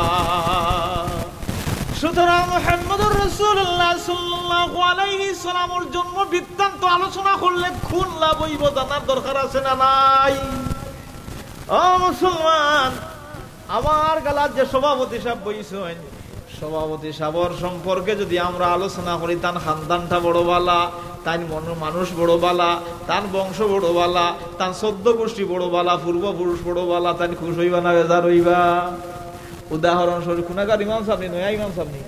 সুতরাং মুহাম্মদুর রাসূলুল্লাহ সাল্লাল্লাহু আলাইহি সাল্লামের জন্ম বৃত্তান্ত আলোচনা করলে খুন লাভ হইব, জানার দরকার আছে না নাই? ও মুসলমান, আমার গালার যে সভাপতি সাহেব বইছেন, সভাপতি সাহেবের সম্পর্কে যদি আমরা আলোচনা করি, তার খানদানটা বড় বালা, তার মানুষ বড় বালা, তার বংশ বড় বালা, তার 14 গোষ্ঠী বড় বালা, পূর্বপুরুষ বড় বালা, তাই খুশ হইবা না বেজার হইবা? উদাহরণস্বরূপ কুনাগার ইমাম সাহেব, নয়া ইমাম সাহেব নেই,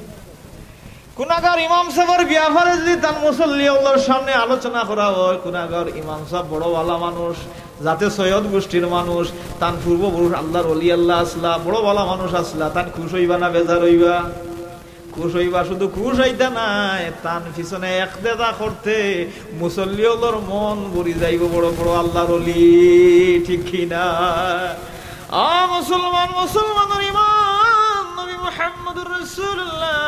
কুনাগার ইমাম সাহেবের ব্যাপারে যদি তার মুসল্লি আল্লাহর সামনে আলোচনা করা হয়, কুনাগার ইমাম সাহেব বড় ভালো মানুষ, যাতে সৈয়দ গোষ্ঠীর মানুষ, তার পূর্বপুরুষ আল্লাহর ওলি আল্লাহ আসলা, বড় ভালো মানুষ আসলা, তার খুশ হইবা না বেজার হইবা? খুশ হইবা। শুধু খুশ হইতা নাই, তার পিছনে একদেদা করতে মুসল্লি আল্লাহর মন ভরি যাইব, বড় বড় আল্লাহর ওলি। ঠিক কিনা? মুসলমান, মুসলমানের ইমান নবী মুহাম্মদুর রাসূলুল্লাহ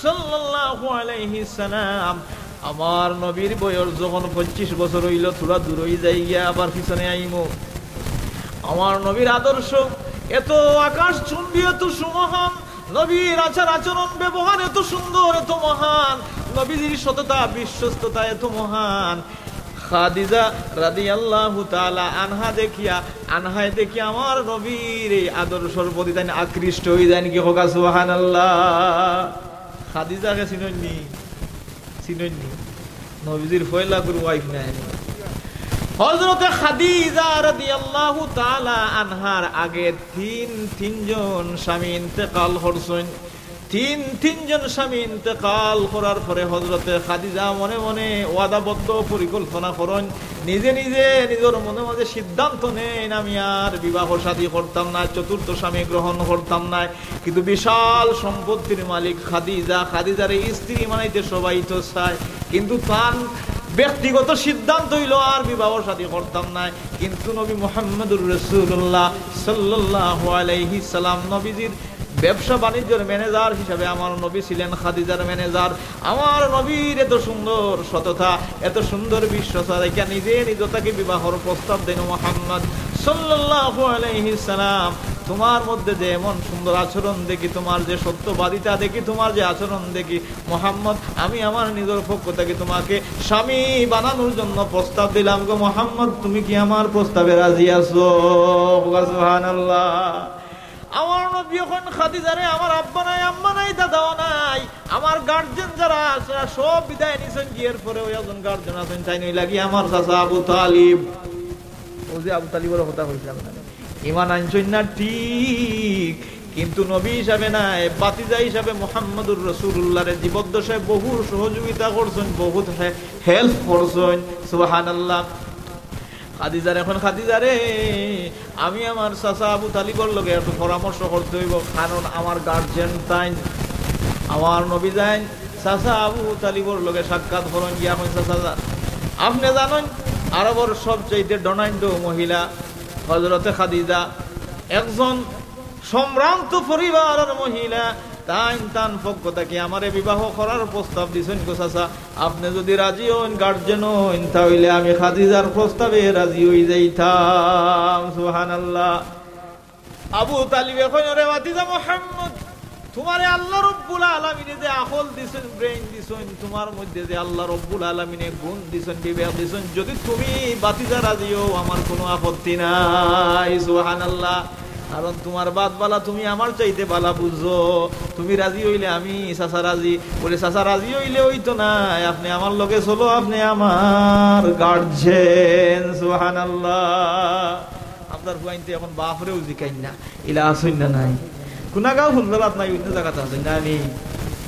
সাল্লাল্লাহু আলাইহি সাল্লাম। আমার নবীর বয়স যখন 25 বছর হইল, থোড়া দূর হয়ে যাই গিয়া আবার পিছনে আইমো। আমার নবীর আদর্শ এত আকাশ চুম্বী, এত সুমহান, নবীর আচার আচরণ ব্যবহার এত সুন্দর, এত মহান, নবীর সততা বিশ্বস্ততা এত মহান। খাদিজা রাদিয়াল্লাহু তাআলা আনহায় দেখিয়া আমার নবীর এই আদর্শের প্রতি তাই আকৃষ্ট হয়ে যায় কি? হোক সুবহানাল্লাহ। খাদিজাকে চিননি? নবীজির পয়লা গুরু ওয়াইফ নাই হযরত খাদিজা রাদিয়াল্লাহু তাআলা আনহার আগে তিনজন স্বামী ইন্তেকাল করছেন। তিনজন স্বামী ইন্তেকাল করার পরে হযরতে খাদিজা মনে মনে ওয়াদাবদ্ধ পরিকল্পনা করেন, নিজে নিজের মনে মাঝে সিদ্ধান্ত নেন, আমি আর বিবাহ শাদী করতাম না, চতুর্থ স্বামী গ্রহণ করতাম না। কিন্তু বিশাল সম্পত্তির মালিক খাদিজার স্ত্রী মানাইতে সবাই তো চায়, কিন্তু তার ব্যক্তিগত সিদ্ধান্ত হইল আর বিবাহ শাদী করতাম না। কিন্তু নবী মুহাম্মদুর রাসূলুল্লাহ সাল্লাল্লাহু আলাইহি সাল্লাম নবীজির ব্যবসা বাণিজ্যের ম্যানেজার হিসাবে আমার নবী ছিলেন খাদিজার ম্যানেজার। আমার নবীর এত সুন্দর সততা, এত সুন্দর বিশ্বস্ত দেখে নিজে তাকে বিবাহর প্রস্তাব দেন মুহাম্মদ সাল্লাল্লাহু আলাইহি সাল্লাম। তোমার মধ্যে যে এমন সুন্দর আচরণ দেখি, তোমার যে সত্যবাদিতা দেখি, তোমার যে আচরণ দেখি মুহাম্মদ, আমি আমার নিজের পক্ষ থেকে তোমাকে স্বামী বানানোর জন্য প্রস্তাব দিলাম গো মুহাম্মদ, তুমি কি আমার প্রস্তাবে রাজি আছো? সুবহানাল্লাহ। আমার নবী এখন খাদিজারে আমার আব্বা নাই, আম্মা নাই, দাদাও নাই, আমার গার্জেন যারা আছে সব বিদায় নিছেন। গিয়ের পরে ওই একজন গার্জেন আছেন, তাই নই লাগি আমার চাচা আবু তালিব। ও যে আবু তালিবের কথা বলছিলাম না, ঈমান আনছেন না ঠিক, কিন্তু নবী হিসাবে নাই, বাতিজা হিসাবে মুহাম্মদুর রাসূলুল্লাহর জীবদ্দশায় বহু সহযোগিতা করছেন, বহুত হেল্প করছেন। সুবহানাল্লাহ। খাদিজার এখন খাদিজারে আমি আমার চাচা আবু তালিবর লগে একটু পরামর্শ করতে হইব, কারণ আমার গার্জেন তাই আমার নবী যাই চাচা আবু তালিবর লগে সাক্ষাৎ করেন। গিয়া হন চাচা, আপনি জানেন আরবের সবচেয়ে ডনাইন্ড মহিলা হযরতে খাদিজা একজন সম্ভ্রান্ত পরিবারের মহিলা, তাই তান পক্ষ থেকে আমারে বিবাহ করার প্রস্তাব দিছেন গো চাচা, আপনি যদি রাজি হন, গার্জেন হন, তাহলে আমি খাদিজার প্রস্তাবে রাজি হই যাইতাম। সুবহানাল্লাহ। আবু তালিব এখন রে বাতিজা মুহাম্মদ, তোমারে আল্লাহ রব্বুল আলামিনে যে আকল দিছেন, ব্রেইন দিছেন, তোমার মধ্যে যে আল্লাহ রব্বুল আলামিনে গুণ দিছেন, বিবেক দিছেন, যদি তুমি বাতিজা রাজি হও আমার কোনো আপত্তি নাই। সুবহানাল্লাহ। কারণ তোমার বাদ বালা তুমি আমার চাইতে বালা বুঝো, তুমি রাজি হইলে আমি চাচা রাজি, বলে চাচা রাজি হইলে হইতো না, আপনি আমার লগে চলো, আপনি আমার গার্জেন। সুবহানাল্লাহ। আপনার হুয়াইনতে এখন বাপরেও জিকাই না, ইলা আসুন না নাই, কুনাগাঁও হুল্লাত নাই, অন্য জায়গাতে আসেন না নি,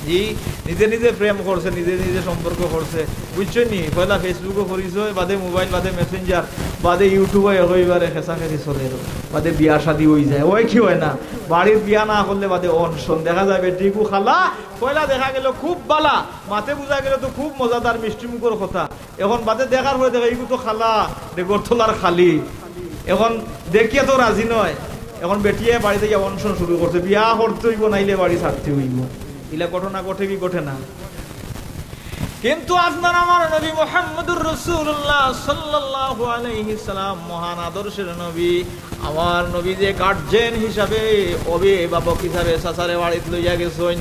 জি নিজে নিজে প্রেম করছে, নিজে নিজে সম্পর্ক করছে, বুঝছেন নি? পয়লা ফেসবুকও পরিচয়, বাদে মোবাইল, বাদে মেসেঞ্জার, বাদে ইউটিউবে এবারে খেসাখেসি চলে, বাদে বিয়া শাদী হয়ে যায়। ওই কি হয় না, বাড়ির বিয়া না করলে বাদে অনশন দেখা যায়, বেটিকু খালা পয়লা দেখা গেল খুব বালা, মাতে বুঝা গেল তো খুব মজাদার মিষ্টি মুখের কথা, এখন বাদে দেখার পরে দেখা এইগু তো খালা গোরথলার খালি, এখন দেখিয়ে তো রাজি নয়, এখন বেটিয়ে বাড়িতে গিয়ে অনশন শুরু করছে, বিয়া করতে হইব নাইলে বাড়ি ছাড়তে হইব। ইলা ঘটনা ঘটে কি ঘটে না? কিন্তু আপনার আমার নবী মুহাম্মদুর রাসূলুল্লাহ সাল্লাল্লাহু আলাইহি সাল্লাম মহান আদর্শের নবী, আমার নবী যে গার্জেন হিসাবে অভিভাবক হিসাবে চাচারে বাড়িতে লইয়া গেছেন।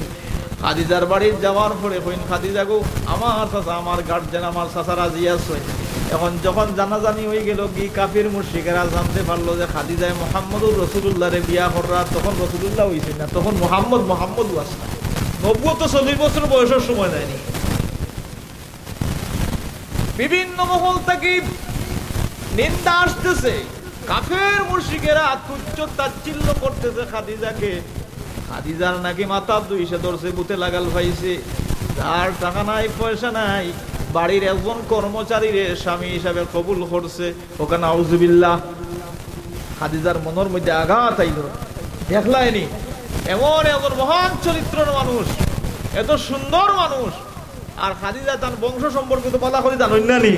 খাদিজার বাড়ি যাওয়ার পরে কইন, খাদিজা গো আমার চাচা আমার গার্জেন, আমার চাচা রাজি আছে। এখন যখন জানাজানি হয়ে গেল, কি কাফির মুশরিকেরা জানতে পারলো যে খাদিজায় মুহাম্মদুর রাসূলুল্লাহরে বিয়া করার, তখন রাসূলুল্লাহ হইছেন না, তখন মুহাম্মদ ওয়াস না, নবুয়ত 40 বছর বয়সের সময় নেয়নি। বিভিন্ন মহল থেকে নিন্দা আসতেছে, কাফের মুশরিকেরা তুচ্ছ তাচ্ছিল্য করতেছে খাদিজাকে, খাদিজার নাকি মাথা দুইশে ধরছে, বুতে লাগাল পাইছে, যার টাকা নাই পয়সা নাই, বাড়ির একজন কর্মচারীরে স্বামী হিসাবে কবুল করছে, ওখানে আউযুবিল্লাহ। খাদিজার মনের মধ্যে আঘাত আইল, দেখলাইনি এমন একজন মহান চরিত্রের মানুষ, এত সুন্দর মানুষ, আর খাদিজা তার বংশ সম্পর্কে তো বলা করি জানেন না নি,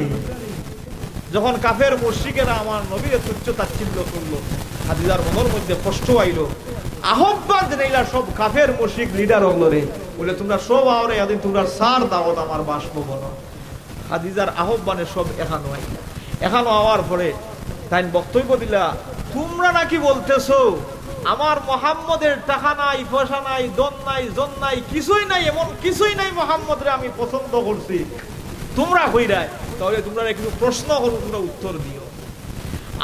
যখন কাফের মুশরিকেরা আমার নবীর তুচ্ছ তাচ্ছিল্য করলো, খাদিজার মনের মধ্যে কষ্ট আইল, আহ্বান জানাইলা সব কাফের মুশরিক লিডার হলো রে, বলে তোমরা সব আওরে এদিন তোমরা সার দাওয়াত আমার বাসভবন। খাদিজার আহ্বানে সব এখানো আইলা, এখানো আওয়ার পরে তাই বক্তব্য দিলা, তোমরা নাকি বলতেছো আমার মুহাম্মদের টাকা নাই, পয়সা নাই, দন নাই, জন নাই, কিছুই নাই, এমন কিছুই নাই, মুহাম্মদরে আমি পছন্দ করছি, তোমরা কইরা, তাহলে তোমরা একটু প্রশ্ন হলো, তোমরা উত্তর দিও।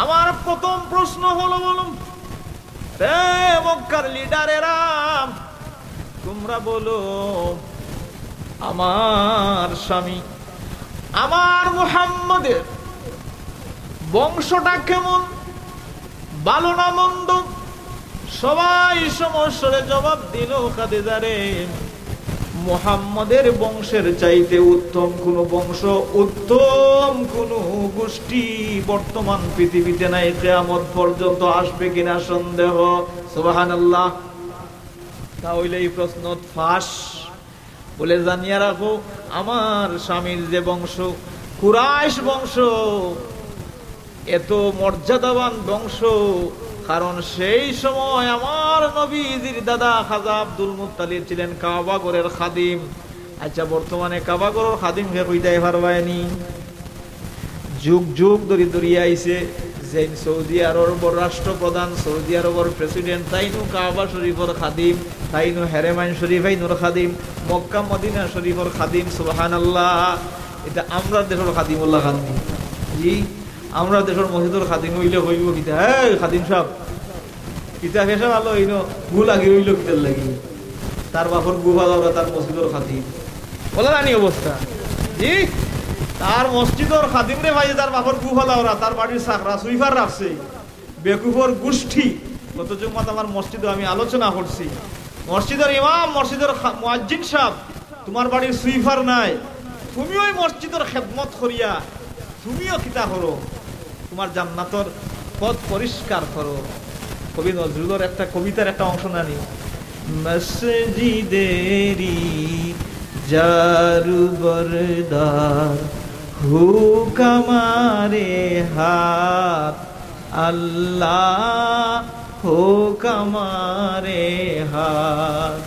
আমার প্রথম প্রশ্ন হলো, বলুন রে মক্কার লিডারেরা, তোমরা বলো আমার স্বামী আমার মুহাম্মদের বংশটা কেমন, ভালো না মন্দ? সবাই সমস্যার জবাব দিল, খাদিজারে মুহাম্মদের বংশের চাইতে উত্তম কোন বংশ, উত্তম কোন গোষ্ঠী বর্তমান পৃথিবীতে নাই, কিয়ামত পর্যন্ত আসবে কিনা সন্দেহ। সুবহানাল্লাহ। তাহলে এই প্রশ্ন ফাঁস, বলে জানিয়ে রাখো আমার স্বামীর যে বংশ কুরাইশ বংশ, এত মর্যাদাবান বংশ, কারণ সেই সময় আমার নবীজির দাদা খাজা আব্দুল মুত্তালিব ছিলেন কাবা ঘরের খাদিম। আচ্ছা বর্তমানে কাবা ঘরের খাদিম কে কইতাই পারবায়নি, যুগ যুগ ধরে ধরিয়ে আইছে, যেন সৌদি আরবের রাষ্ট্রপ্রধান, সৌদি আরবের প্রেসিডেন্ট, তাইনু কাবা শরীফের খাদিম, তাইনু হেরেমাইন শরীফাইনুর খাদিম, মক্কা মদিনা শরীফের খাদিম। সুবহানাল্লাহ। এটা আমরা দেশের খাদিমুল্লাহ খান্দি জি, আমরা দেশের মসজিদের খাদিম হইলে হইব কিতা, এই খাদিম সাহেব কিতা ফেসা ভালো হইল, গু লাগি হইল কিতার লাগি, তার বাপর গু ভালো, তার মসজিদের খাদিম বলে জানি অবস্থা জি, তার মসজিদের খাদিম রে ভাই, তার বাপর গু ভালো, তার বাড়ির চাকরা সুইফার রাখছে, বেকুফর গোষ্ঠী। গত জুম্মাত আমার মসজিদে আমি আলোচনা করছি, মসজিদের ইমাম, মসজিদের মুয়াজ্জিন সাহেব, তোমার বাড়ির সুইফার নাই, তুমিও ওই মসজিদের খেদমত করিয়া তুমিও কিতা করো, তোমার জান্নাতের পথ পরিষ্কার করো। কবি নজরুলের একটা কবিতার একটা অংশ নানি, মসজিদেরি জারু বরদার হুক আমারে হাত, আল্লাহ হুক আমারে হাত,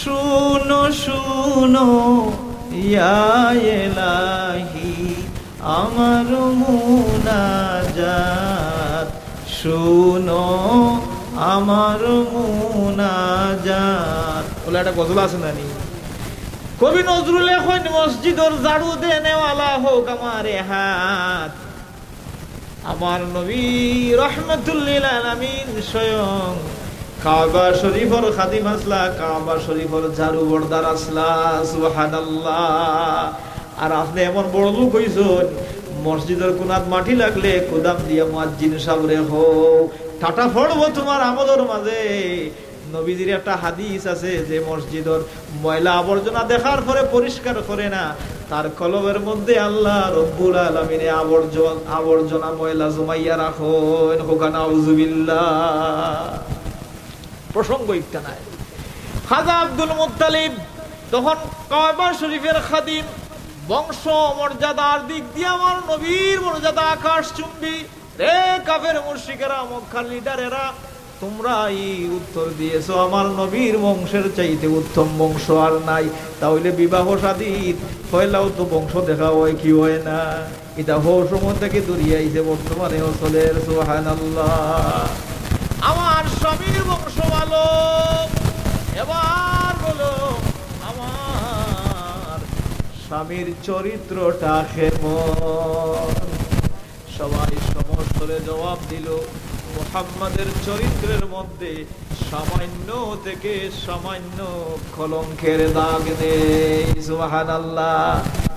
শুনো শুনো ইয়া ইলাহি আমার মুনাজাত, শুনো আমার মুনাজাত। বলে একটা গজল আছে নানি, কবি নজরুল এখন মসজিদর ঝাড়ু দেনেওয়ালা হোক আমারে হাত। আমার নবী রহমাতুল্লিল আলামিন স্বয়ং কাবা শরীফর খাদিম আসলা, কাবা শরীফর ঝাড়ু বর্দার আসলা। সুবহানাল্লাহ। আর আপনি এমন বড় লোক হইছেন, মসজিদের কোনাত মাটি লাগলে কোদাম দিয়া মুয়াজ্জিন সাবরে হোক টাটা ফড়বো তোমার আমলের মাঝে। নবীজির একটা হাদিস আছে যে মসজিদের ময়লা আবর্জনা দেখার পরে পরিষ্কার করে না, তার কলবের মধ্যে আল্লাহ রব্বুল আলামিন আবর্জনা ময়লা জমাইয়া রাখেন। হোকানা আউযুবিল্লাহ। প্রসঙ্গ একটা নাই। খাজা আব্দুল মুত্তালিব তখন কাবা শরীফের খাদিম, বংশ মর্যাদার দিক দিয়ে আমার নবীর মর্যাদা আকাশ চুম্বি। রে কাফের মুশরিকেরা, মক্কার লিডারেরা, তোমরা এই উত্তর দিয়েছো আমার নবীর বংশের চাইতে উত্তম বংশ আর নাই, তাহলে বিবাহ শাদীর পয়লাও তো বংশ দেখা হয় কি হয় না, এটা হওয়ার সময় থেকে দূরিয়াইছে, বর্তমানেও চলে। সুবহানাল্লাহ। আমার স্বামীর বংশ ভালো, এবার বলো আমার স্বামীর চরিত্রটা কেমন? সবাই সমস্তরে জবাব দিল, মুহাম্মাদের চরিত্রের মধ্যে সামান্য থেকে সামান্য কলঙ্কের দাগ নেই। সুবহানাল্লাহ।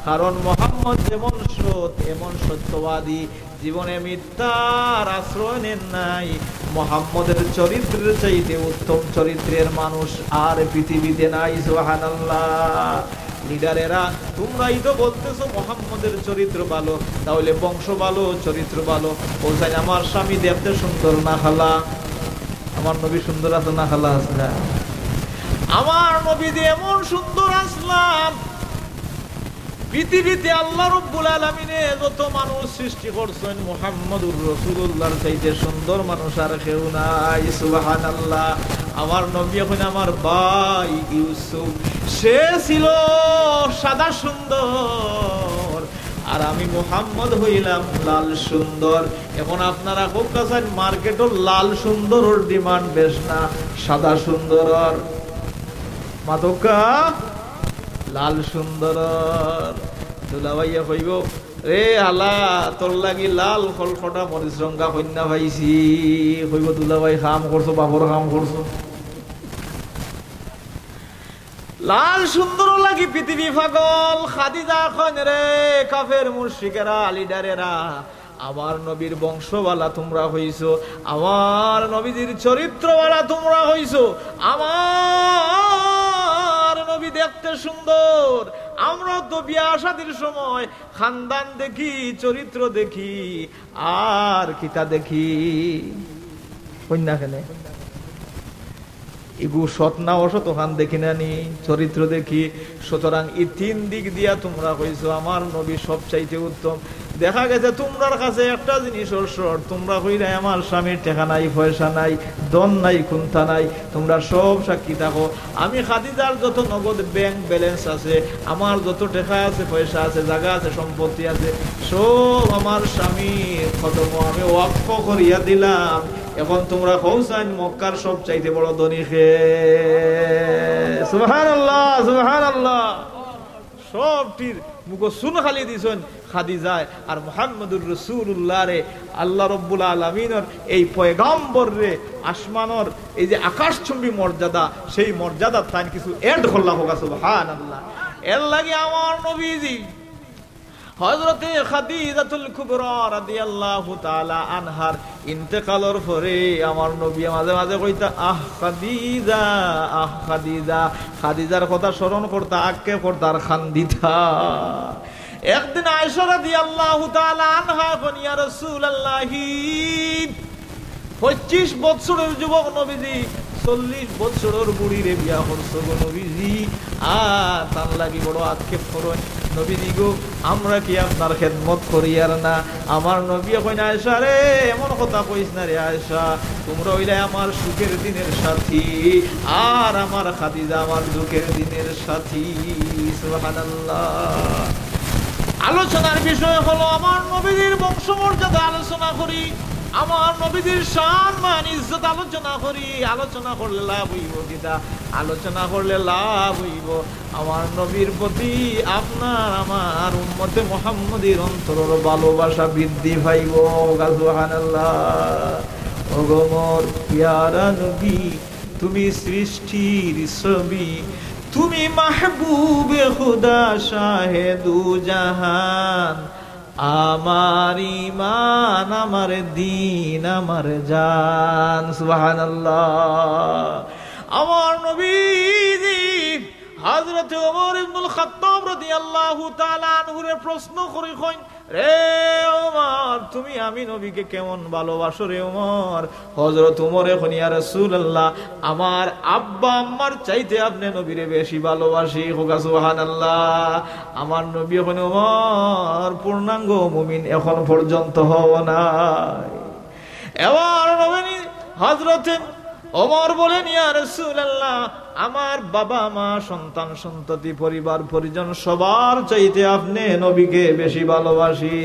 কারণ মুহাম্মদ যেমন সৎ, এমন সত্যবাদী, জীবনে মিথ্যার আশ্রয় নেন নাই। মুহাম্মদের চরিত্রের চাইতে উত্তম চরিত্রের মানুষ আর পৃথিবীতে নাই। সুবহানাল্লাহ। লিডারেরা তোমরাই তো বলতেছো মুহাম্মদের চরিত্র ভালো, তাহলে বংশ ভালো, চরিত্র ভালো। বলছেন আমার স্বামী দেখতে সুন্দর না খালা? আমার নবী সুন্দর আছে না খালা? আছে না? আমার নবী দিয়ে এমন সুন্দর আসলাম, পৃথিবীতে আল্লাহ রাব্বুল আলামিনে যত মানুষ সৃষ্টি করছেন, মুহাম্মদুর রাসূলুল্লাহর চাইতে সুন্দর মানুষ আর কেউ নাই। সুবহানাল্লাহ। আমার নবী এখন আমার ভাই ইউসুফ, সে ছিল সাদা সুন্দর, আর আমি মুহাম্মদ হইলাম লাল সুন্দর। এখন আপনারা খুব কাছেন, মার্কেটও লাল সুন্দরের ডিমান্ড বেশ না সাদা সুন্দর। মাতকা লাল সুন্দর দুলাভাইয়া কইব, রে আলা তোর লাগি লাল খলখটা মরিচ রঙ্গা কন্যা পাইছি। কইব দুলাভাই কাম করছো, বাবর কাম করছো। লাল সুন্দর লাগি পৃথিবী পাগল। খাদিজা খন রে কাফের মুশরিকেরা, লিডারেরা, আমার নবীর বংশওয়ালা তোমরা হইছো, আমার নবীর চরিত্রওয়ালা তোমরা হইছো। আমার নবী দেখতে সুন্দর, আমরা তো বিয়া শাদীর সময় খানদান দেখি, চরিত্র দেখি, আর কিতা দেখি কন্যা কেনে এগু সৎ না অসৎ ওখান দেখি না নি, চরিত্র দেখি। সুতরাং এই তিন দিক দিয়া তোমরা কইছো আমার নবী সব চাইতে উত্তম। দেখা গেছে তোমরার কাছে একটা জিনিসের শর্ট, তোমরা কইরা আমার স্বামীর টাকা নাই, পয়সা নাই, ধন নাই, কুন্তা নাই, তোমরা সব সাক্ষী থাকো। আমি খাদিজার যত নগদ ব্যাংক ব্যালেন্স আছে, আমার যত টাকা আছে, পয়সা আছে, জায়গা আছে, সম্পত্তি আছে, সব আমার স্বামীর কদম আমি ওয়াকফ করিয়া দিলাম। এখন তোমরা কৌসাইন মক্কার সব চাইতে বড় ধনী কে? সুবহানাল্লাহ, সুবহানাল্লাহ। সবটির মুখ শুন খালি দিছেন খাদিজায় আর মুহাম্মদুর রাসূলুল্লাহ রে। আল্লাহ রাব্বুল আলামিনের এই পয়গাম্বর রে আসমানের এই যে আকাশচুম্বী মর্যাদা, সেই মর্যাদা তাই কিছু এড করলা হোক। সুবহানাল্লাহ। এর লাগি আমার নবীজি হযরতে খাদিজাতুল কুবরা রাদিয়াল্লাহু তাআলা আনহার ইন্তেকালের পরে আমার নবী মাঝে মাঝে কইতা আহ খাদিজা, আহ খাদিজা। খাদিজার কথা স্মরণ করতা, আক্কে করতার খান্দিতা। একদিন আয়েশা রাদিয়াল্লাহু তাআলা আনহা বলেন, ইয়া রাসূলুল্লাহি, 25 বছরের যুবক নবীজি 40 বছরের বুড়িরে বিয়া করছো গো নবীজি, আর তার লাগি বড় আক্ষেপ করেন নবীজি গো, আমরা কি আপনার খেদমত করি আর না? আমার নবী কইনা, আয়েশা রে এমন কথা কইস না রে আয়েশা, তোমরা হইলে আমার সুখের দিনের সাথী, আর আমার খাদিজা আমার দুঃখের দিনের সাথী। সুবহানাল্লাহ। আলোচনার বিষয় হলো আমার নবীর বংশমর্যাদা আলোচনা করি, আমার নবীদের শান মান ইজ্জত আলোচনা করি। আলোচনা করলে লাভ হইব কিটা? আলোচনা করলে লাভ হইব আমার নবীর প্রতি আপনার আমার উম্মতে মুহাম্মদীর অন্তরের ভালোবাসা বৃদ্ধি পাইব। সুবহানাল্লাহ। ওগো মোর প্যারা নবী, তুমি সৃষ্টির ছবি, তুমি মাহবুবে খুদা শাহে দু জাহান, আমার ঈমান, আমার দ্বীন, আমার জান। সুবহানাল্লাহ। আমার নবীজি হযরত ওমর ইবনুল খাত্তাব রাদিয়াল্লাহু তাআলা আনহুরে প্রশ্ন করে কইন, রে ওমর, তুমি আমি নবীকে কেমন ভালোবাসো রে ওমর? হযরত ওমর এখন, ইয়া রাসূলুল্লাহ, আমার আব্বা আম্মার চাইতে আপনি নবীরে বেশি ভালোবাসি। সুবহানাল্লাহ। আমার নবী এখন, ওমর পূর্ণাঙ্গ মুমিন এখন পর্যন্ত হও নাই। এবার নবী হযরত ওমর বলেন, ইয়া রাসূলুল্লাহ, আমার বাবা মা সন্তান সন্ততি পরিবার পরিজন সবার চাইতে আপনি নবীকে বেশি ভালোবাসি।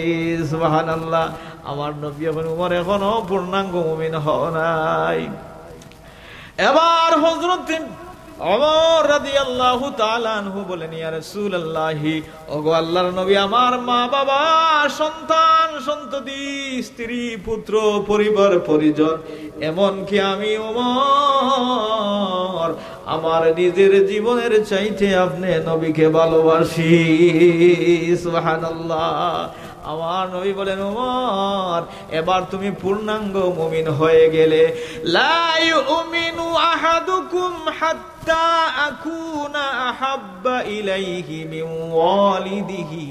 সুবহানাল্লাহ। আমার নবী এখন ওমর এখনো পূর্ণাঙ্গ মুমিন হও নাই। এবার হযরত ওমর রাদিয়াল্লাহু তাআলা আনহু বলেন, ইয়া রাসূলুল্লাহ, ওগো আল্লাহর নবী, আমার মা বাবা সন্তান সন্ততি স্ত্রী পুত্র পরিবার পরিজন, এমন কি আমি ওমর আমার নিজের জীবনের চাইতে আপনি নবীকে ভালোবাসি। সুবহানাল্লাহ। আমার নবী বলেন, ওমর এবার তুমি পূর্ণাঙ্গ মুমিন হয়ে গেলে। লা ইউমিনু আহাদুকুম হাত্তা আকুনা আহাব্বা ইলাইহি মিন ওয়ালিদিহি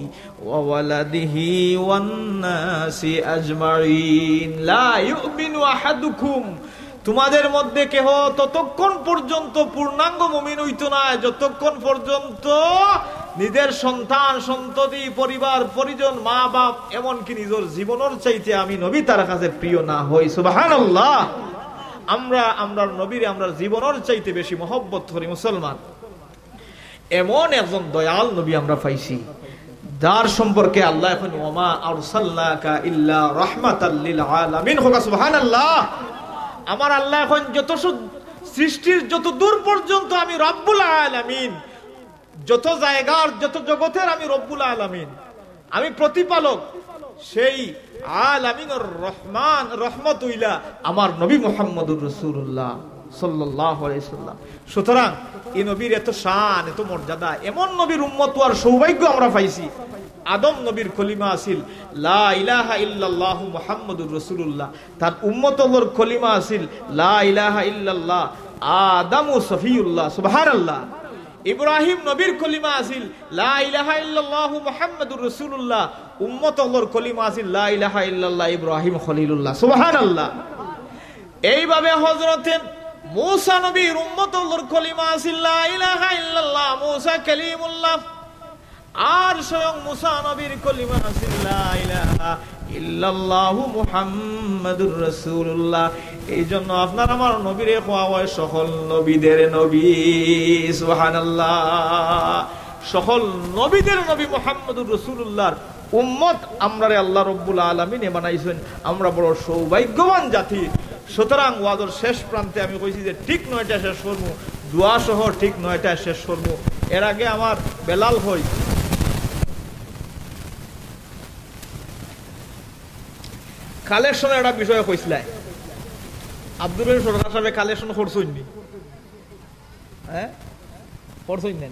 ওয়া ওয়ালাদিহি ওয়ান নাসি আজমাইন। লা ইউমিনু আহাদুকুম, তোমাদের মধ্যে কেহ ততক্ষণ পর্যন্ত পূর্ণাঙ্গ মুমিন হইতো না যতক্ষণ পর্যন্ত নিজের সন্তান সন্ততি পরিবার পরিজন মা বাপ এমনকি নিজের জীবনের চাইতে আমি নবী তার কাছে প্রিয় না হই। সুবহানাল্লাহ। আমরা নবীরে আমরা জীবনের চাইতে বেশি মহব্বত করি মুসলমান। এমন একজন দয়াল নবী আমরা পাইছি যার সম্পর্কে আল্লাহ এখন, ওমা আরসালনাকা ইল্লা রাহমাতাল লিল আলামিন। সুবহানাল্লাহ। আমার আল্লাহ এখন যত সৃষ্টির যত দূর পর্যন্ত আমি রব্বুল আলামিন, যত জায়গার যত জগতের আমি রব্বুল আলামিন, আমি প্রতিপালক, সেই আলামিনের রহমান রহমত হইলা আমার নবী মুহাম্মদুর রাসূলুল্লাহ সাল্লাল্লাহু আলাইহি সাল্লাম। সুতরাং এই নবীর এত শান, এত মর্যাদা, এমন নবীর উম্মত হওয়ার সৌভাগ্য আমরা পাইছি। আদম নবীর কলিমা আছিল লা ইলাহা ইল্লাল্লাহু মুহাম্মাদুর রাসূলুল্লাহ, তার উম্মতর কলিমা আছিল লা ইলাহা ইল্লাল্লাহ আদামু সফিউল্লাহ। সুবহানাল্লাহ। ইব্রাহিম নবীর কলিমা আছিল লা ইলাহা ইল্লাল্লাহু মুহাম্মাদুর রাসূলুল্লাহ, উম্মতর কলিমা আছিল লা ইলাহা ইল্লাল্লাহ ইব্রাহিম খলিলুল্লাহ। সুবহানাল্লাহ। এইভাবে হযরত মূসা নবীর উম্মতর কলিমা আছিল লা ইলাহা ইল্লাল্লাহ মুসা কালিমুল্লাহ। আর স্বয়ং মুসা নবীর কলিমা আছিল লা ইলাহা ইল্লাল্লাহু মুহাম্মাদুর রাসূলুল্লাহ। এই জন্য আপনার আমার নবীরে কোয়া হয় সকল নবীদের নবী। সুবহানাল্লাহ। সকল নবীদের নবী মুহাম্মাদুর রাসূলুল্লাহর উম্মত আমরারে আল্লাহ রাব্বুল আলামিন বানাইছেন। আমরা বড় সৌভাগ্যবান জাতি। সুতরাং ওয়াজের শেষ প্রান্তে আমি কইছি যে ঠিক 9টা শেষ করব, দোয়া সহ ঠিক 9টা শেষ করব। এর আগে আমার বেলাল হই কালেকশনের একটা বিষয় কইছিলেন। আব্দুল রহিম সরকার সাহেব কালেকশন করছইনি? হ্যাঁ করছইনি।